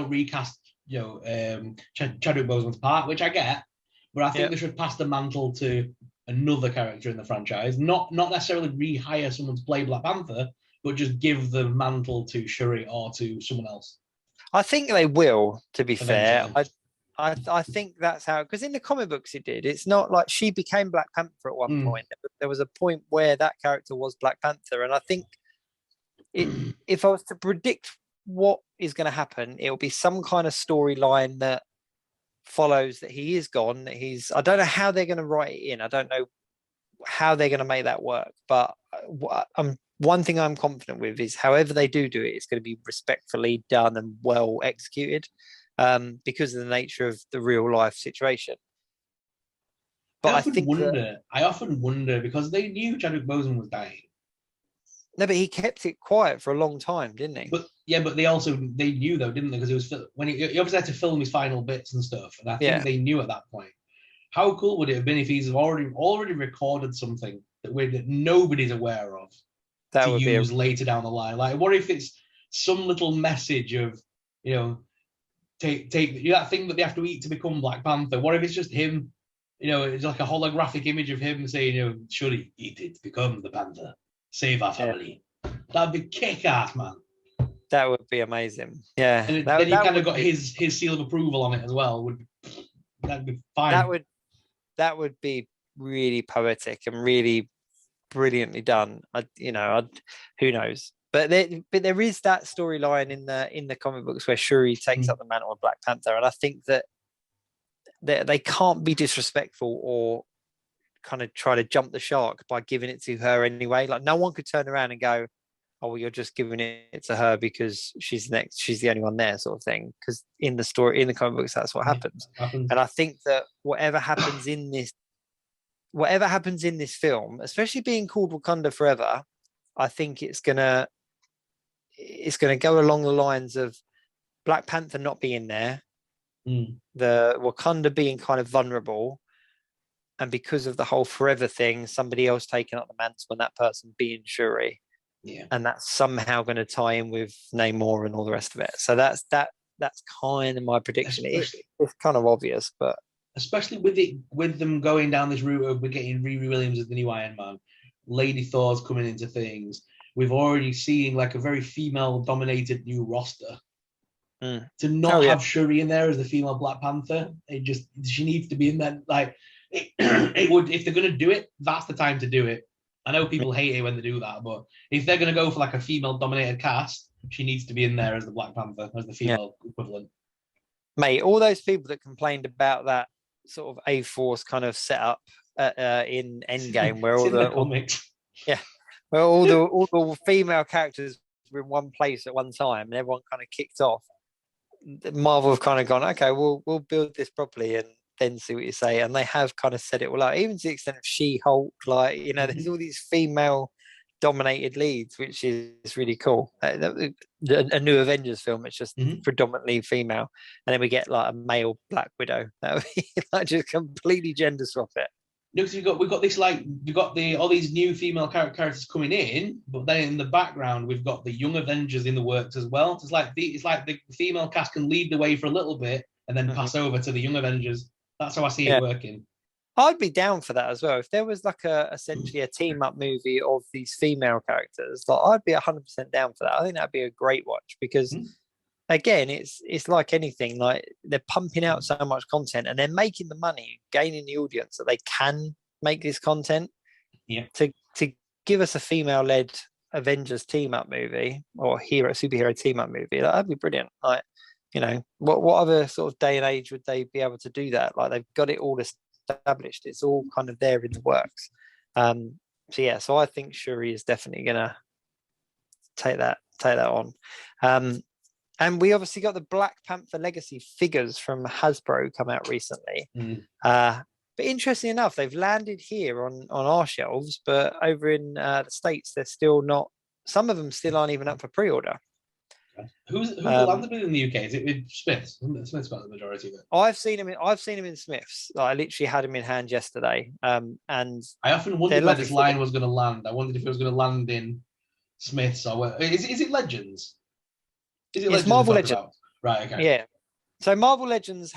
recast, Chadwick Boseman's part, which I get, but I think they should pass the mantle to another character in the franchise, not necessarily rehire someone to play Black Panther, but just give the mantle to Shuri or to someone else. I think they will, to be Eventually. fair. I think that's how, because in the comic books it did. It's not like she became Black Panther at one point. There was a point where that character was Black Panther, and I think if I was to predict what is going to happen, it'll be some kind of storyline that follows that he is gone. That I don't know how they're going to write it in. I don't know how they're going to make that work. But one thing I'm confident with is however they do it, it's going to be respectfully done and well executed, because of the nature of the real life situation. But I often wonder because they knew Chadwick Boseman was dying. No, but he kept it quiet for a long time, didn't he? But they knew though, didn't they? Because it was when he obviously had to film his final bits and stuff, and I think they knew at that point. How cool would it have been if he's already recorded something that nobody's aware of to use later down the line? Like, what if it's some little message of, take that thing that they have to eat to become Black Panther? What if it's just him? It's like a holographic image of him saying, should he eat it to become the Panther? Save our family. That'd be kick-ass, man. That would be amazing. Yeah. And then you kind of got his seal of approval on it as well. That'd be fine. That would be really poetic and really brilliantly done. Who knows? But there is that storyline in the comic books where Shuri takes up the mantle of Black Panther, and I think that they can't be disrespectful or kind of try to jump the shark by giving it to her anyway. Like, no one could turn around and go, oh, well, you're just giving it to her because she's the only one there, sort of thing. Because in the comic books, that's what happens. And I think that whatever happens in this film, especially being called Wakanda Forever, I think it's gonna go along the lines of Black Panther not being there, the Wakanda being kind of vulnerable, and because of the whole forever thing, somebody else taking up the mantle and that person being Shuri. Yeah. And that's somehow going to tie in with Namor and all the rest of it. So that's kind of my prediction. It's Especially, kind of obvious, but especially with them going down this route of we're getting Riri Williams as the new Iron Man, Lady Thor's coming into things. We've already seen like a very female-dominated new roster. To not have Shuri in there as the female Black Panther, she needs to be in there. Like it would, if they're gonna do it, that's the time to do it. I know people hate it when they do that, but if they're gonna go for like a female-dominated cast, she needs to be in there as the Black Panther, as the female equivalent. Mate, all those people that complained about that sort of A-Force kind of setup in Endgame, where all the comics, where all the female characters were in one place at one time, and everyone kind of kicked off. Marvel have kind of gone, okay, we'll build this properly and then see what you say. And they have kind of set it all out, even to the extent of She-Hulk. Like, there's all these female-dominated leads, which is really cool. A new Avengers film, it's just predominantly female, and then we get like a male Black Widow. That would be like just completely gender swap it. Because we've got this, like, you've got all these new female characters coming in, but then in the background we've got the young Avengers in the works as well. So it's like the female cast can lead the way for a little bit and then pass over to the young Avengers. That's how I see it working. I'd be down for that as well. If there was like essentially a team up movie of these female characters, like I'd be 100% down for that. I think that'd be a great watch because. Again, it's like anything, like they're pumping out so much content and they're making the money, gaining the audience that they can make this content. To give us a female-led Avengers team-up movie or superhero team-up movie, that'd be brilliant. Like, what other sort of day and age would they be able to do that? Like, they've got it all established. It's all kind of there in the works. So I think Shuri is definitely gonna take that on. And we obviously got the Black Panther Legacy figures from Hasbro come out recently. But interestingly enough, they've landed here on our shelves, but over in the States, they're still not. Some of them still aren't even up for pre-order. Who's landed in the UK? Is it with Smiths? Smiths got the majority of it. I've seen him in Smiths. I literally had him in hand yesterday. And I often wondered where this line was going to land. I wondered if it was going to land in Smiths or where. Is it Legends? It's Marvel Legends. Right, okay. Yeah. So Marvel Legends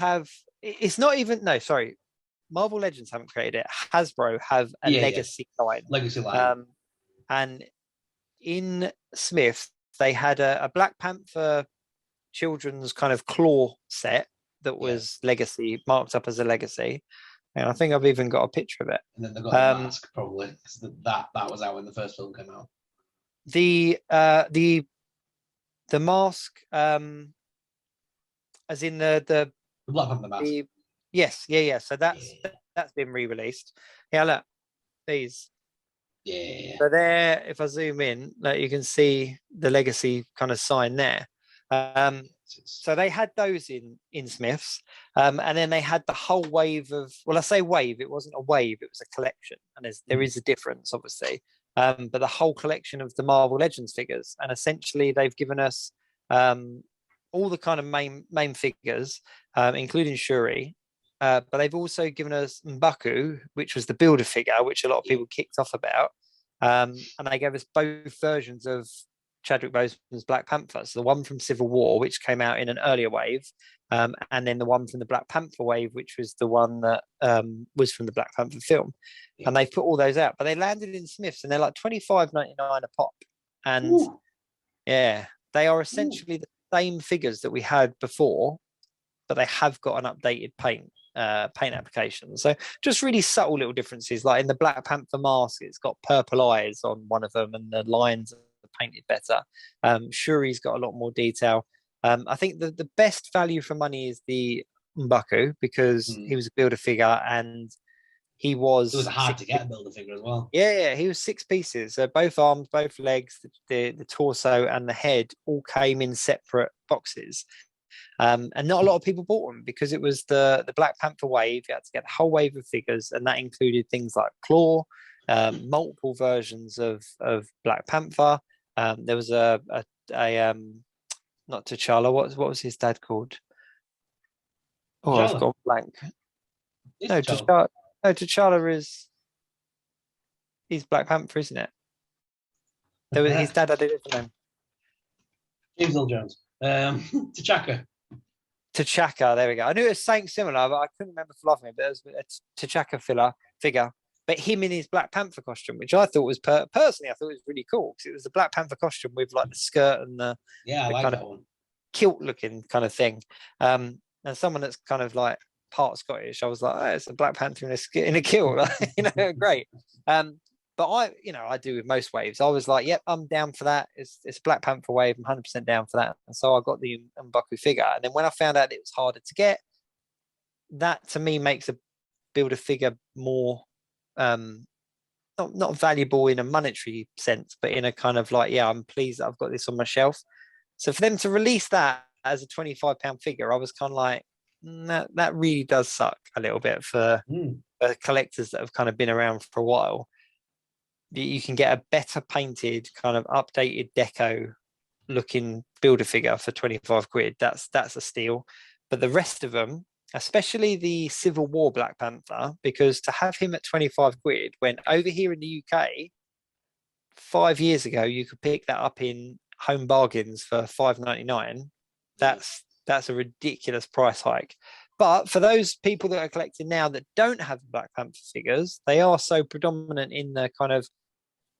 it's not even, no, sorry. Marvel Legends haven't created it. Hasbro have a legacy line. Legacy line. And in Smith, they had a Black Panther children's kind of claw set that was legacy, marked up as a legacy. And I think I've even got a picture of it. And then they've got the mask, probably, because that was out when the first film came out. The mask, as in the Black Panther mask. Yes. So that's been re-released. Yeah, look, these. Yeah. So there, if I zoom in, like you can see the legacy kind of sign there. So they had those in Smiths, and then they had the whole wave of. Well, I say wave. It wasn't a wave. It was a collection, and there is a difference, obviously. But the whole collection of the Marvel Legends figures, and essentially they've given us all the kind of main figures, including Shuri, but they've also given us M'Baku, which was the builder figure, which a lot of people kicked off about, and they gave us both versions of Chadwick Boseman's Black Panther. So the one from Civil War, which came out in an earlier wave, and then the one from the Black Panther wave, which was the one that was from the Black Panther film. And they've put all those out, but they landed in Smiths and they're like $25.99 a pop. And they are essentially the same figures that we had before, but they have got an updated paint application. So just really subtle little differences. Like in the Black Panther mask, it's got purple eyes on one of them and the lines are painted better. Shuri's got a lot more detail. I think the best value for money is the M'Baku because he was a builder figure and it was hard to get a builder figure as well. Yeah, he was 6 pieces. So both arms, both legs, the torso and the head all came in separate boxes. And not a lot of people bought them because it was the Black Panther wave. You had to get the whole wave of figures, and that included things like Claw, multiple versions of Black Panther. There was a not T'Challa. What was his dad called? Oh, T'Challa. I've got blank. No, T'Challa. No, T'Challa he's Black Panther, isn't it? His dad had a different name. James Earl Jones. T'Chaka. T'Chaka, there we go. I knew it was something similar, but I couldn't remember for the life of me. But it was a T'Chaka figure, but him in his Black Panther costume, which I thought was personally, I thought it was really cool because it was the Black Panther costume with like the skirt and the I like kind that of one. kilt looking kind of thing. And someone that's kind of like part Scottish, I was like, oh, it's a Black Panther in a kilt, great. But I do with most waves. I was like, yep, I'm down for that. It's Black Panther wave. I'm 100% down for that. And so I got the M'Baku figure. And then when I found out it was harder to get, that to me makes a build a figure more not valuable in a monetary sense, but in a kind of like, yeah, I'm pleased that I've got this on my shelf. So for them to release that as a £25 figure, I was kind of like, that really does suck a little bit for collectors that have kind of been around for a while. You can get a better painted, kind of updated deco looking builder figure for 25 quid. That's a steal. But the rest of them, especially the Civil War Black Panther, because to have him at 25 quid, when over here in the UK 5 years ago you could pick that up in home bargains for £5.99, that's a ridiculous price hike. But for those people that are collecting now that don't have the Black Panther figures, they are so predominant in the kind of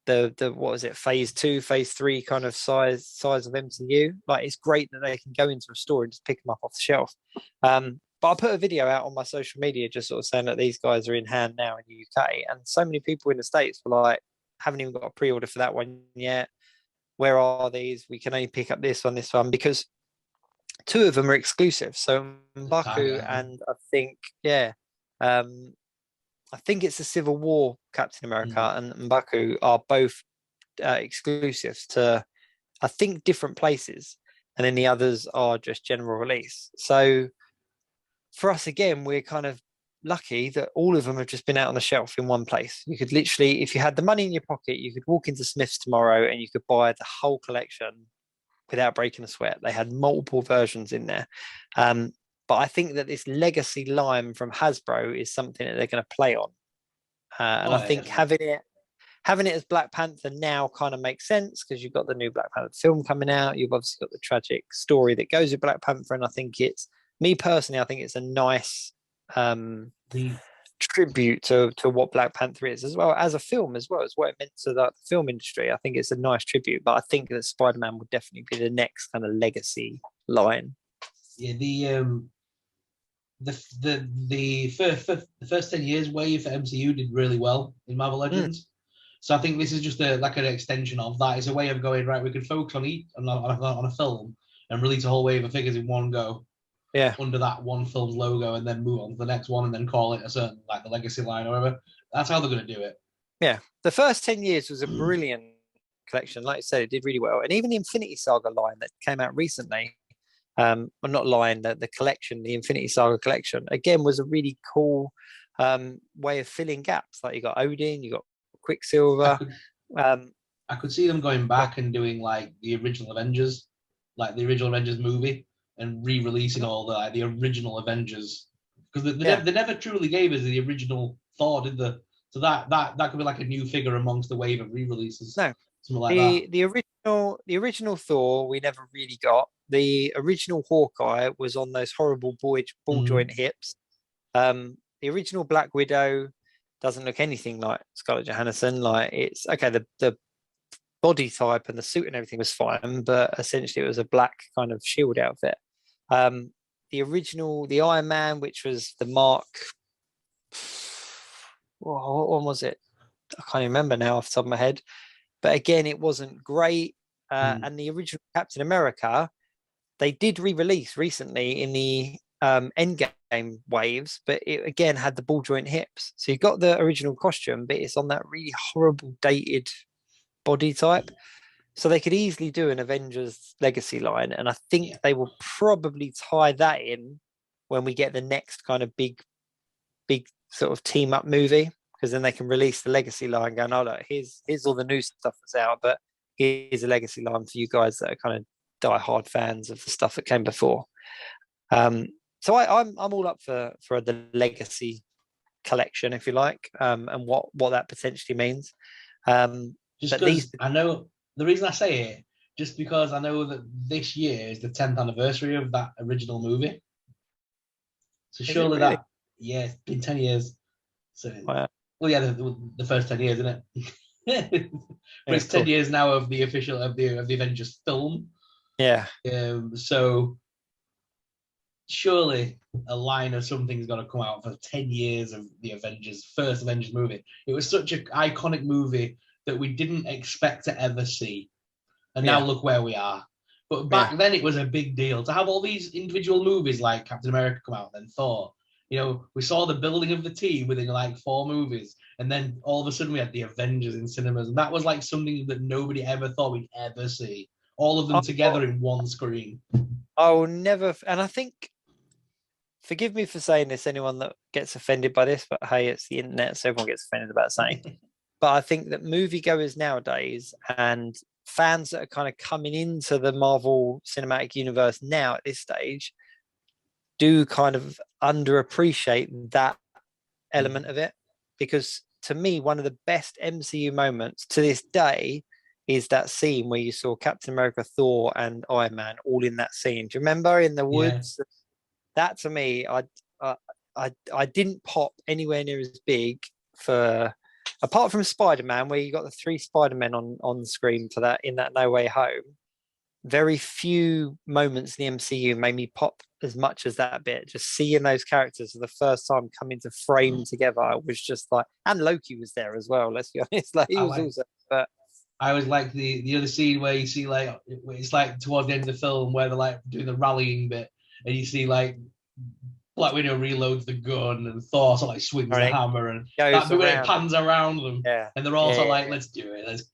the what is it, phase 2, phase 3 kind of size of MCU. Like, it's great that they can go into a store and just pick them up off the shelf. But I put a video out on my social media just sort of saying that these guys are in hand now in the UK, and so many people in the States were like, haven't even got a pre-order for that one yet. Where are these? We can only pick up this one, because 2 of them are exclusive. So M'Baku and I think, I think it's the Civil War Captain America and M'Baku are both exclusives to, I think, different places. And then the others are just general release. So for us, again, we're kind of lucky that all of them have just been out on the shelf in one place. You could literally, if you had the money in your pocket, you could walk into Smith's tomorrow and you could buy the whole collection without breaking a sweat. They had multiple versions in there. But I think that this legacy line from Hasbro is something that they're going to play on. And I think having it as Black Panther now kind of makes sense, because you've got the new Black Panther film coming out. You've obviously got the tragic story that goes with Black Panther. And I think me personally, I think it's a nice tribute to what Black Panther is, as well as a film, as well as what it meant to the film industry. I think it's a nice tribute, but I think that Spider-Man would definitely be the next kind of legacy line. Yeah, the first 10 years wave for MCU did really well in Marvel Legends. So I think this is just like an extension of that. It's a way of going, right, we could focus on a film and release a whole wave of figures in one go. Yeah. Under that one film's logo, and then move on to the next one and then call it a certain, like, the legacy line or whatever. That's how they're going to do it. Yeah. The first 10 years was a brilliant collection. Like I said, it did really well. And even the Infinity Saga line that came out recently, not line, the collection, the Infinity Saga collection, again, was a really cool way of filling gaps. Like, you got Odin, you got Quicksilver. I could see them going back and doing like the original Avengers, movie, and re-releasing all the original Avengers, because they never truly gave us the original Thor, did they? So that could be like a new figure amongst the wave of re-releases. No, something like that. The original Thor we never really got. The original Hawkeye was on those horrible ball joint hips. The original Black Widow doesn't look anything like Scarlett Johansson. Like, it's okay, the body type and the suit and everything was fine, but essentially it was a black kind of shield outfit. The original, the Iron Man, which was the Mark, what one was it? I can't remember now off the top of my head. But again, it wasn't great. And the original Captain America, they did re-release recently in the Endgame waves, but it again had the ball joint hips. So you got the original costume, but it's on that really horrible dated body type. So they could easily do an Avengers Legacy line, and I think they will probably tie that in when we get the next kind of big sort of team up movie, because then they can release the Legacy line going, oh look, here's all the new stuff that's out, but here's a Legacy line for you guys that are kind of die-hard fans of the stuff that came before. So I'm all up for the Legacy collection, if you like, and what that potentially means. Just because I know the reason I say it, just because I know that this year is the 10th anniversary of that original movie. So Is it surely really? that, yeah, it's been 10 years. So, Wow. well, yeah, the first 10 years, isn't it? But Yeah, it's of 10 course. years now of the official of the Avengers film. Yeah. So surely a line of something's got to come out for 10 years of the first Avengers movie. It was such an iconic movie that we didn't expect to ever see. And now Yeah. look where we are. But Yeah. back then it was a big deal to have all these individual movies like Captain America come out, then Thor. We saw the building of the team within like 4 movies, and then all of a sudden we had the Avengers in cinemas, and that was like something that nobody ever thought we'd ever see. All of them together in one screen. I will never, and I think, forgive me for saying this, anyone that gets offended by this, but hey, it's the internet, so everyone gets offended about saying. But I think that moviegoers nowadays and fans that are kind of coming into the Marvel Cinematic Universe now at this stage do kind of underappreciate that element of it. Because to me, one of the best MCU moments to this day is that scene where you saw Captain America, Thor, and Iron Man all in that scene. Do you remember in the woods? Yeah. That to me, I didn't pop anywhere near as big for, apart from Spider-Man, where you got the 3 Spider-Men on screen for that in that No Way Home. Very few moments in the MCU made me pop as much as that bit. Just seeing those characters for the first time come into frame together was just like, and Loki was there as well. Let's be honest, like he was also. But I always like the other scene where you see like it's like towards the end of the film where they're like doing the rallying bit, and you see like Black Widow reloads the gun and Thor sort of like swings the hammer, and that bit when it pans around them, and they're all sort of like, let's do it, let's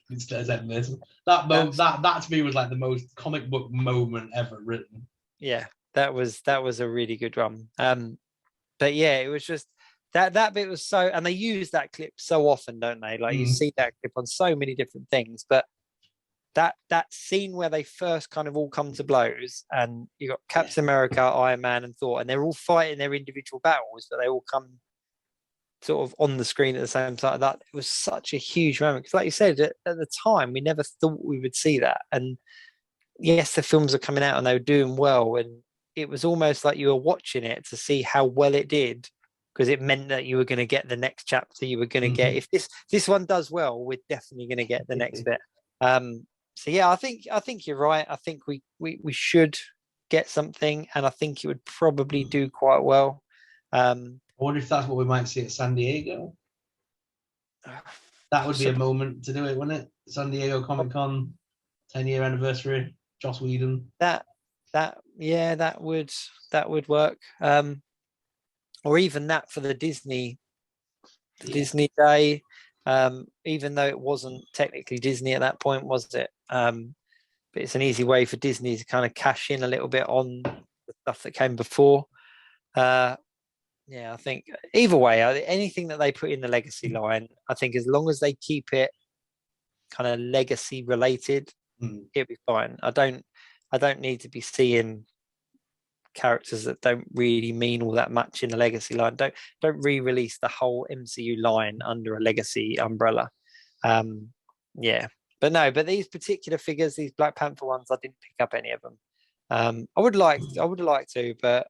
end this. That to me was like the most comic book moment ever written. Yeah, that was a really good one. But yeah, it was just that bit was so, and they use that clip so often, don't they? Like you see that clip on so many different things, but that scene where they first kind of all come to blows, and you got Captain America, Iron Man, and Thor, and they're all fighting their individual battles, but they all come sort of on the screen at the same time. That it was such a huge moment because, like you said, at the time we never thought we would see that. And yes, the films are coming out and they were doing well, and it was almost like you were watching it to see how well it did, because it meant that you were going to get the next chapter. You were going to get, if this one does well, we're definitely going to get the next bit. So yeah, I think you're right. I think we should get something, and I think it would probably do quite well. I wonder if that's what we might see at San Diego. That would be a moment to do it, wouldn't it? San Diego Comic Con, 10-year anniversary. Joss Whedon. That would work. Or even that for the Disney Disney Day. Even though it wasn't technically Disney at that point, was it? But it's an easy way for Disney to kind of cash in a little bit on the stuff that came before. I think either way, anything that they put in the legacy line, I think as long as they keep it kind of legacy related, it'll be fine. I don't need to be seeing characters that don't really mean all that much in the legacy line. Don't re-release the whole MCU line under a legacy umbrella. But these particular figures, these Black Panther ones, I didn't pick up any of them. I would have liked to, but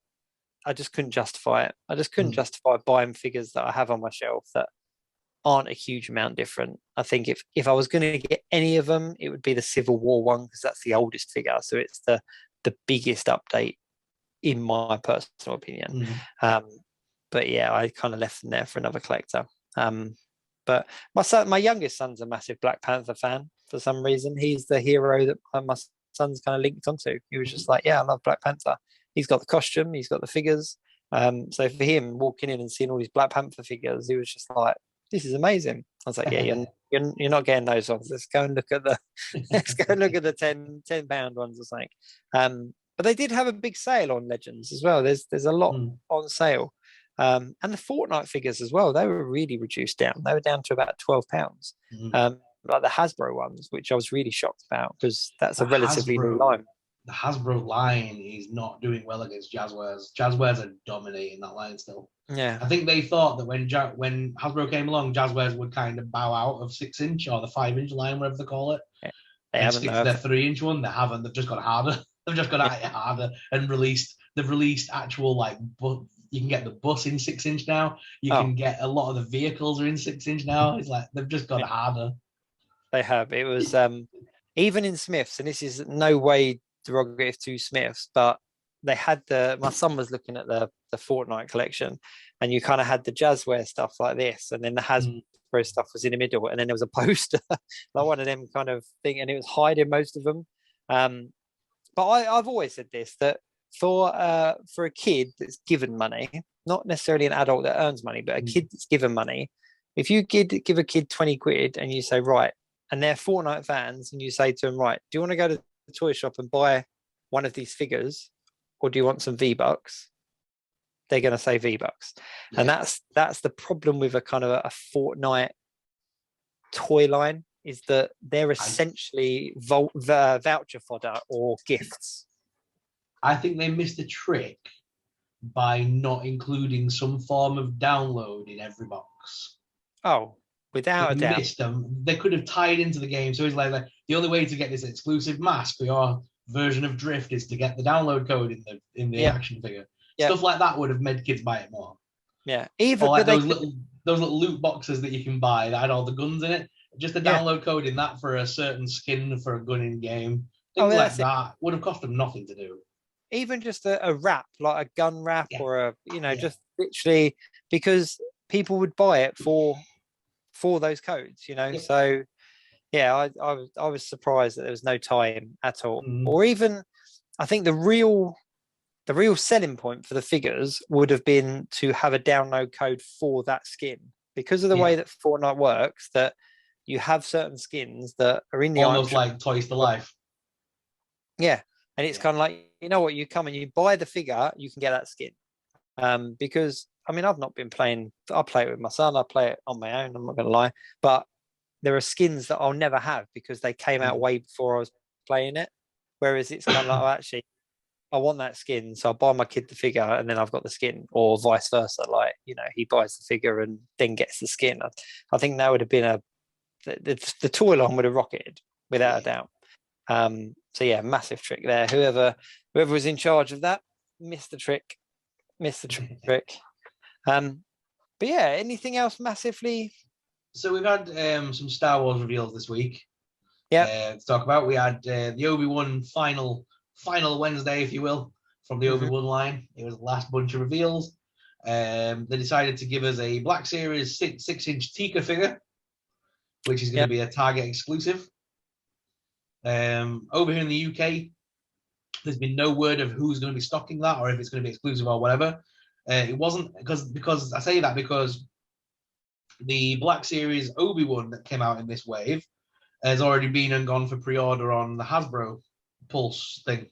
I just couldn't justify it. I just couldn't justify buying figures that I have on my shelf that aren't a huge amount different. I think if I was going to get any of them, it would be the Civil War one, because that's the oldest figure, so it's the biggest update in my personal opinion. But yeah, I kind of left them there for another collector. But my youngest son's a massive Black Panther fan for some reason. He's the hero that my son's kind of linked onto. He was just like, yeah, I love Black Panther. He's got the costume, he's got the figures. So for him, walking in and seeing all these Black Panther figures, he was just like, this is amazing. I was like, yeah, you're not getting those ones. Let's go and look at the £10 ones or something. But they did have a big sale on Legends as well. There's a lot on sale. And the Fortnite figures as well, they were really reduced down. They were down to about £12. Like the Hasbro ones, which I was really shocked about, because that's a relatively new line. The Hasbro line is not doing well against Jazzwares. Jazzwares are dominating that line still. Yeah, I think they thought that when Hasbro came along, Jazzwares would kind of bow out of 6-inch or the 5-inch line, whatever they call it. They and stick to their 3-inch one. They haven't. They've just got harder. They've just got at it harder and released. They've released actual like You can get the bus in 6-inch now. You can get a lot of the vehicles are in 6-inch now. It's like they've just got harder. They have. It was even in Smiths, and this is no way derogative to Smiths, but they had my son was looking at the Fortnite collection, and you kind of had the Jazzware stuff like this, and then the Hasbro stuff was in the middle, and then there was a poster, like one of them kind of thing, and it was hiding most of them. But I've always said this, that for a kid that's given money, not necessarily an adult that earns money, but a kid that's given money, if you give a kid 20 quid and you say, right, and they're Fortnite fans, and you say to them, right, do you want to go to the toy shop and buy one of these figures, or do you want some V-Bucks? They're going to say V-Bucks. Yeah. And that's the problem with a kind of a Fortnite toy line, is that they're essentially voucher fodder or gifts. I think they missed a trick by not including some form of download in every box. Oh, without a doubt. Missed them. They could have tied into the game. So it's like the only way to get this exclusive mask for your version of Drift is to get the download code in the action figure. Yeah. Stuff like that would have made kids buy it more. Yeah, even or like those little loot boxes that you can buy that had all the guns in it. Just a download code in that for a certain skin for a gun in game. Things like that would have cost them nothing to do. Even just a wrap, like a gun wrap, or just literally, because people would buy it for those codes, So yeah, I was surprised that there was no tie-in at all. Or even, I think the real selling point for the figures would have been to have a download code for that skin, because of the way that Fortnite works, that you have certain skins that are in the almost like Toys to Life. Yeah, and it's kind of like, you come and you buy the figure, you can get that skin. Because I've not been playing. I play it with my son. I play it on my own. I'm not going to lie, but there are skins that I'll never have because they came out way before I was playing it. Whereas it's kind of like, actually, I want that skin, so I'll buy my kid the figure and then I've got the skin, or vice versa. Like, he buys the figure and then gets the skin. I think that would have been the toy line would have rocketed without a doubt. So yeah, massive trick there. Whoever was in charge of that missed the trick. But yeah, anything else massively? So we've had some Star Wars reveals this week. Yeah. To talk about, we had the Obi Wan final Wednesday, if you will, from the Obi Wan line. It was the last bunch of reveals. They decided to give us a Black Series 6-inch Tika figure, which is going to be a Target exclusive. Over here in the UK, there's been no word of who's going to be stocking that, or if it's going to be exclusive or whatever. It wasn't because I say that because the Black Series Obi-Wan that came out in this wave has already been and gone for pre-order on the Hasbro Pulse thing.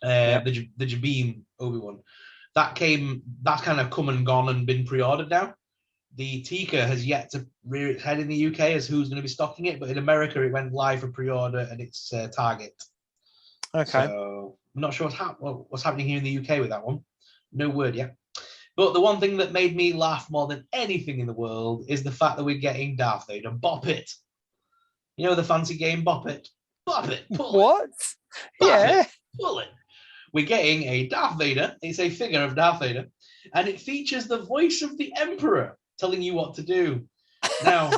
The Jabim Obi-Wan. That's kind of come and gone and been pre-ordered now. The Tika has yet to rear its head in the UK as who's going to be stocking it, but in America it went live for pre-order and it's Target. Okay. So I'm not sure what's happening here in the UK with that one. No word yet. But the one thing that made me laugh more than anything in the world is the fact that we're getting Darth Vader Bop It. You know the fancy game Bop It? Bop It, pull what? it. Yeah. Pull it. We're getting a Darth Vader. It's a figure of Darth Vader. And it features the voice of the Emperor telling you what to do. Now,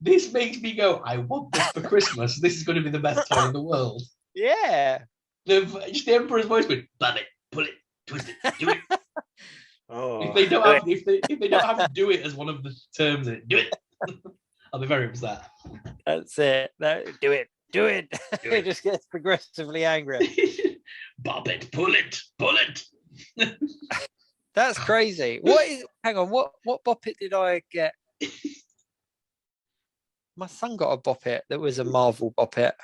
this makes me go, I want this for Christmas. This is going to be the best toy in the world. Yeah. Just the Emperor's voice going, bop it, pull it, twist it, do it. Oh, if they don't have to do it as one of the terms, do it. I'll be very upset. That's it. Do it. It just gets progressively angry. Bop it, pull it. That's crazy. Hang on, what Bop It did I get? My son got a Bop It that was a Marvel Bop It.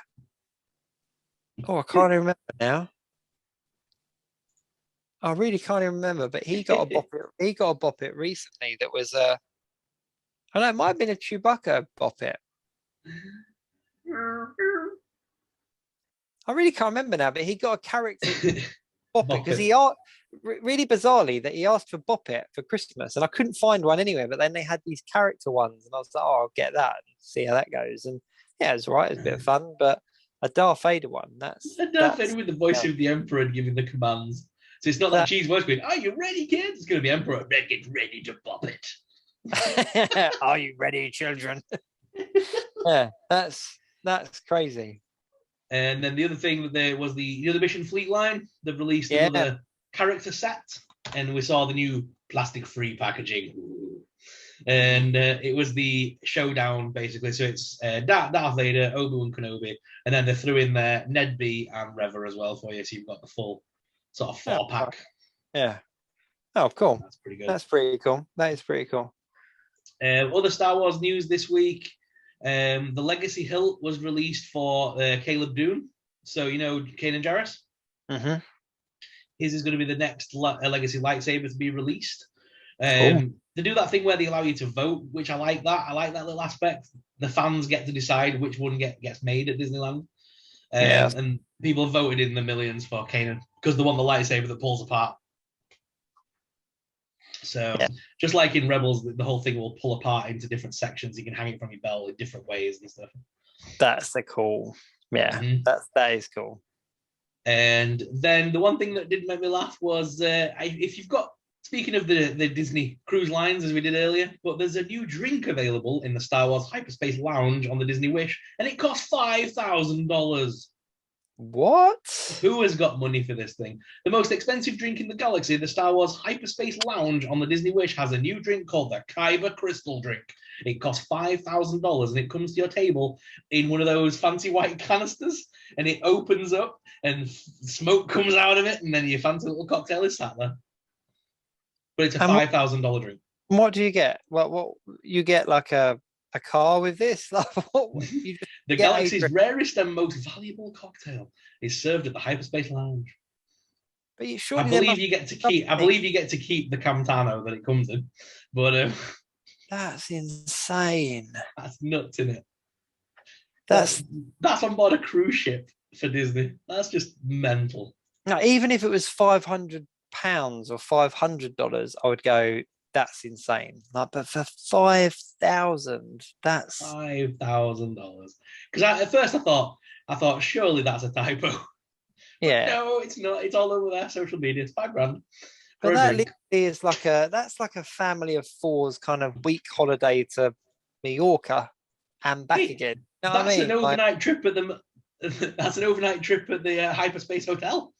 Oh, I can't even remember now. I really can't even remember, but he got a Bop It. He got a Bop It recently that was I don't know, it might have been a Chewbacca Bop It. I really can't remember now, but he got a character Bop It because he really bizarrely that he asked for Bop It for Christmas, and I couldn't find one anywhere. But then they had these character ones, and I was like, "Oh, I'll get that and see how that goes." And yeah, it was right. It was a bit of fun, but a Darth Vader one. That's Darth Vader with the voice of the Emperor and giving the commands. So it's not like cheese worshiping. Are you ready, kids? It's going to be Emperor. Get ready to pop it. Are you ready, children? Yeah, that's crazy. And then the other thing that there was the other Mission Fleet line. They've released another character set, and we saw the new plastic-free packaging. And it was the showdown, basically. So it's Darth Vader, Obi Wan Kenobi, and then they threw in there Ned B and Rever as well for you. So you've got the full sort of 4-pack. Yeah. Oh, cool. That's pretty good. That's pretty cool. That is pretty cool. Other Star Wars news this week. The Legacy Hilt was released for Caleb Dune. So, you know, Kanan Jarrus? Mm-hmm. His is going to be the next Legacy lightsaber to be released. Cool. They do that thing where they allow you to vote, which I like that. I like that little aspect. The fans get to decide which one gets made at Disneyland. And people voted in the millions for Kanan because they want the lightsaber that pulls apart. So just like in Rebels, the whole thing will pull apart into different sections. You can hang it from your belt in different ways and stuff. That's the cool. Yeah, that is cool. And then the one thing that did make me laugh was if you've got, speaking of the Disney cruise lines, as we did earlier, but there's a new drink available in the Star Wars Hyperspace Lounge on the Disney Wish, and it costs $5,000. What? Who has got money for this thing? The most expensive drink in the galaxy, the Star Wars Hyperspace Lounge on the Disney Wish, has a new drink called the Kyber Crystal Drink. It costs $5,000, and it comes to your table in one of those fancy white canisters, and it opens up, and smoke comes out of it, and then your fancy little cocktail is sat there. But it's a $5,000 drink. What do you get? What you get, like a car with this? The galaxy's rarest and most valuable cocktail is served at the Hyperspace Lounge. But I believe you get to keep the Camtano that it comes in. But that's insane. That's nuts, isn't it? That's on board a cruise ship for Disney. That's just mental. Now, even if it was £500 or $500, I would go, that's insane. Like, but for $5,000, that's $5,000. Because at first I thought surely that's a typo. Yeah. No, it's not. It's all over their social media. It's $5,000. But that literally is like a family of four's kind of week holiday to Mallorca and back again. You know that's an overnight trip at the. That's an overnight trip at the Hyperspace Hotel.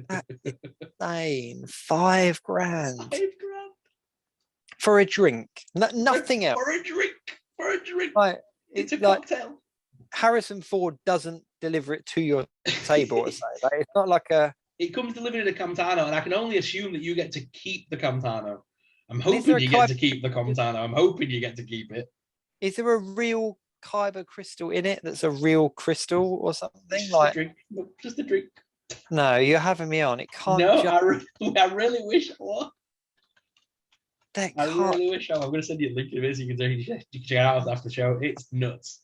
That's insane. $5,000. $5,000 for a drink. Nothing else. For a drink. Like, it's a cocktail. Harrison Ford doesn't deliver it to your table. It's not like a. It comes delivered in a Camtano, and I can only assume that you get to keep the Camtano. I'm hoping you get to keep the Camtano. I'm hoping you get to keep it. Is there a real Kyber crystal in it that's a real crystal or something? Just a drink. No, you're having me on. It can't. No, I really wish I was. I really wish I was. I'm going to send you a link to this. You can check it out after the show. It's nuts.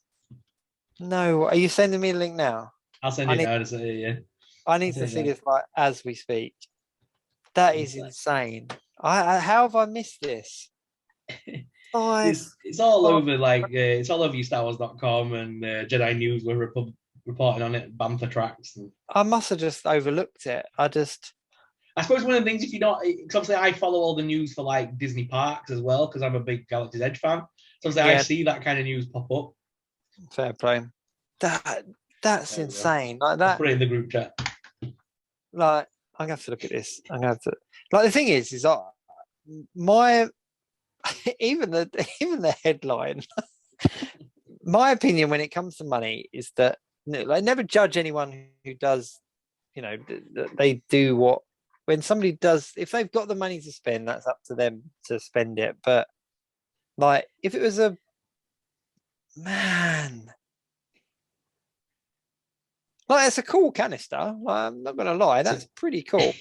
No, are you sending me a link now? I'll send it now to say, yeah. I need to see this as we speak. That is insane. How have I missed this? It's all over it's all over StarWars.com and Jedi News were reporting on it, Panther tracks. I must have just overlooked it. I suppose one of the things, if you're not, because obviously I follow all the news for like Disney parks as well, because I'm a big Galaxy's Edge fan. So obviously I see that kind of news pop up. Fair play. That's insane. Like that. I'll put it in the group chat. Like, I'm gonna have to look at this. I'm gonna have to. Like, the thing is my even the headline. My opinion when it comes to money is that never judge anyone who does. You know, they do what when somebody does. If they've got the money to spend, that's up to them to spend it. But like, if it was a man. Like, it's a cool canister. I'm not going to lie. That's pretty cool.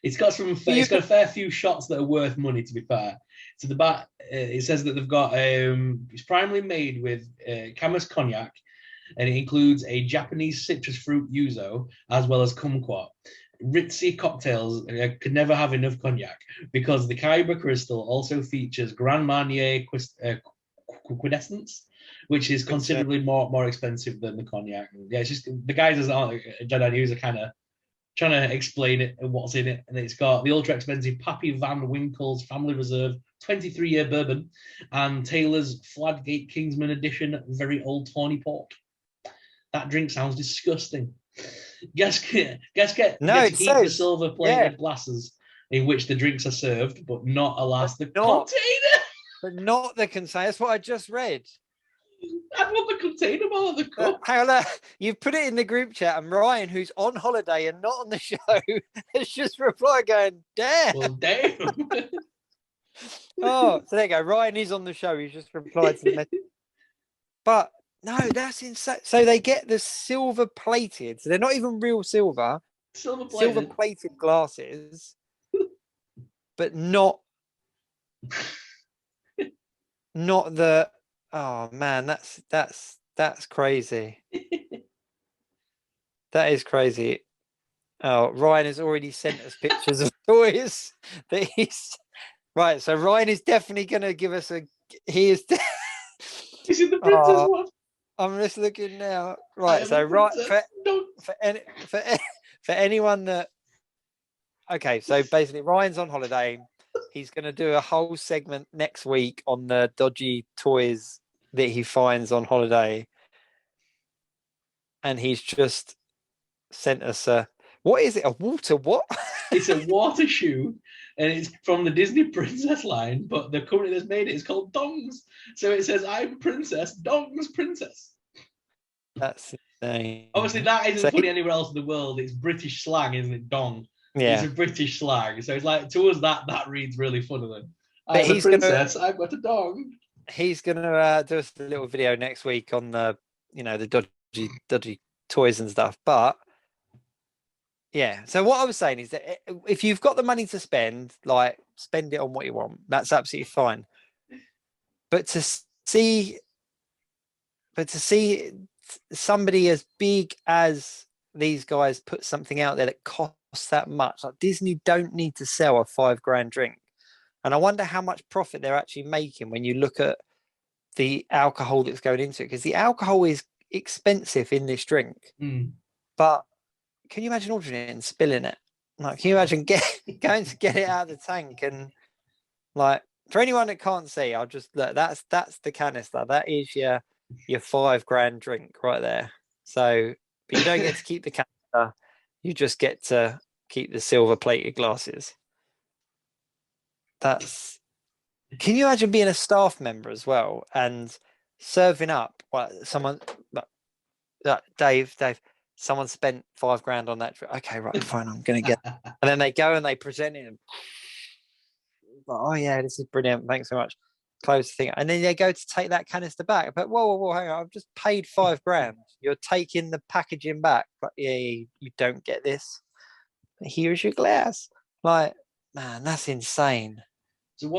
It's got a fair few shots that are worth money, to be fair. So the back, it says that they've got, it's primarily made with Camus cognac, and it includes a Japanese citrus fruit yuzu, as well as kumquat. Ritzy cocktails could never have enough cognac, because the Kyber crystal also features Grand Marnier quintessence, which is considerably more expensive than the cognac. Yeah, it's just the guys as Jedi News are kind of trying to explain it and what's in it. And it's got the ultra expensive Pappy Van Winkle's Family Reserve 23-year bourbon and Taylor's Fladgate Kingsman Edition Very Old Tawny Port. That drink sounds disgusting. Guests get to keep the silver plated glasses in which the drinks are served, but not, alas, the container. But not the container. That's what I just read. I want the container more than the cup. Hang on, you've put it in the group chat, and Ryan, who's on holiday and not on the show, has just replied going, damn. Well, damn. Oh, so there you go. Ryan is on the show. He's just replied to the message. But no, that's insane. So they get the silver plated. So they're not even real silver. Silver plated glasses, but not the. Oh man, that's crazy. That is crazy. Oh, Ryan has already sent us pictures of toys that he's right. So Ryan is definitely going to give us a. He is. Is it the princess one? I'm just looking now. Right. So right for anyone that. Okay, so basically Ryan's on holiday. He's going to do a whole segment next week on the dodgy toys that he finds on holiday. And he's just sent us what is it? A water what? It's a water shoe, and it's from the Disney Princess line, but the company that's made it is called Dongs. So it says, I'm Princess, Dongs Princess. That's insane. Obviously, that isn't funny anywhere else in the world. It's British slang, isn't it? Dong. Yeah. It's a British slang. So it's like, to us, that reads really funny then. I'm a princess, I've got a dong. He's going to do us a little video next week on the, the dodgy toys and stuff. But yeah, so what I was saying is that if you've got the money to spend, like spend it on what you want. That's absolutely fine. But to see somebody as big as these guys put something out there that costs that much, like Disney don't need to sell a $5,000 drink. And I wonder how much profit they're actually making when you look at the alcohol that's going into it, because the alcohol is expensive in this drink. But can you imagine ordering it and spilling it? Like, can you imagine going to get it out of the tank? And like, for anyone that can't see, I'll just look. That's the canister. That is your $5,000 drink right there. So, but you don't get to keep the canister. You just get to keep the silver plated glasses. Can you imagine being a staff member as well and serving up someone? Dave, someone spent $5,000 on that. Okay, right, fine. I'm going to get. And then they go and they present it. And, oh yeah, this is brilliant. Thanks so much. Close the thing, and then they go to take that canister back. But whoa, hang on! I've just paid $5,000. You're taking the packaging back. But yeah, you don't get this. Here's your glass. Like, man, that's insane. So the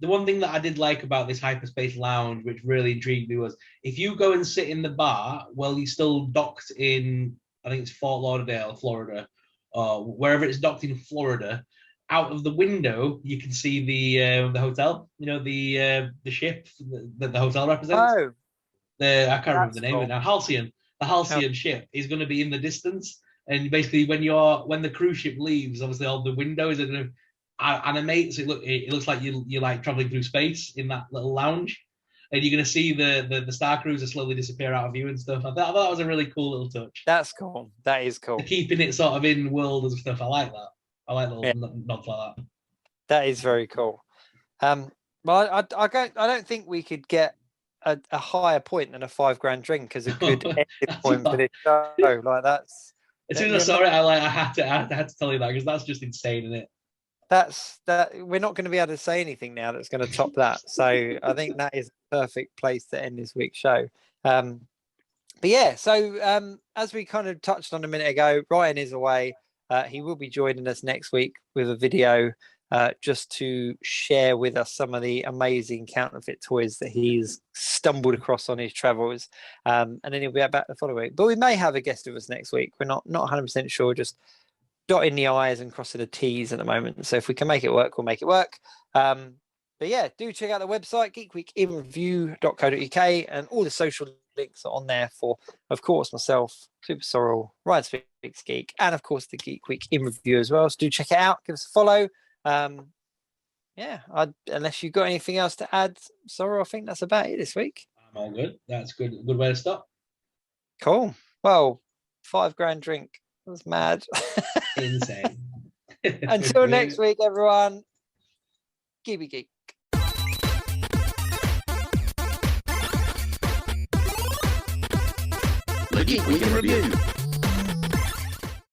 one thing that I did like about this hyperspace lounge, which really intrigued me, was if you go and sit in the bar while you're still docked in, I think it's Fort Lauderdale, Florida, or wherever it's docked in Florida, out of the window you can see the hotel. The ship that the hotel represents. Oh, I can't remember the name of it now. Halcyon. The Halcyon ship is going to be in the distance, and basically when the cruise ship leaves, obviously all the windows are going to animate, so it looks like you're like traveling through space in that little lounge, and you're going to see the Star Cruiser slowly disappear out of view and stuff. I thought that was a really cool little touch. That's cool. That is cool. Keeping it sort of in world and stuff. I like that. I like little nods like that. That is very cool. Well, I don't think we could get a higher point than a $5,000 drink as a good ending point for this show. Like that's. As soon as I saw it, I had to tell you that, because that's just insane, isn't it? We're not going to be able to say anything now that's going to top that. So I think that is a perfect place to end this week's show. But yeah, so as we kind of touched on a minute ago, Ryan is away. He will be joining us next week with a video just to share with us some of the amazing counterfeit toys that he's stumbled across on his travels. And then he'll be back the following week. But we may have a guest with us next week. We're not 100% sure, just dotting the I's and crossing the T's at the moment. So if we can make it work, we'll make it work. But But yeah, do check out the website, geekweekinreview.co.uk, and all the social links are on there for, of course, myself, SuperSorrell, Ryan Speaks Geek, and of course the Geek Week in Review as well. So do check it out, give us a follow. Unless you've got anything else to add, Sorrel, I think that's about it this week. I'm all good. That's good. Good way to stop. Cool. Well, $5,000 drink. That's mad. Insane. Until next week, everyone. Geeby Geek. The Geek Week in Review.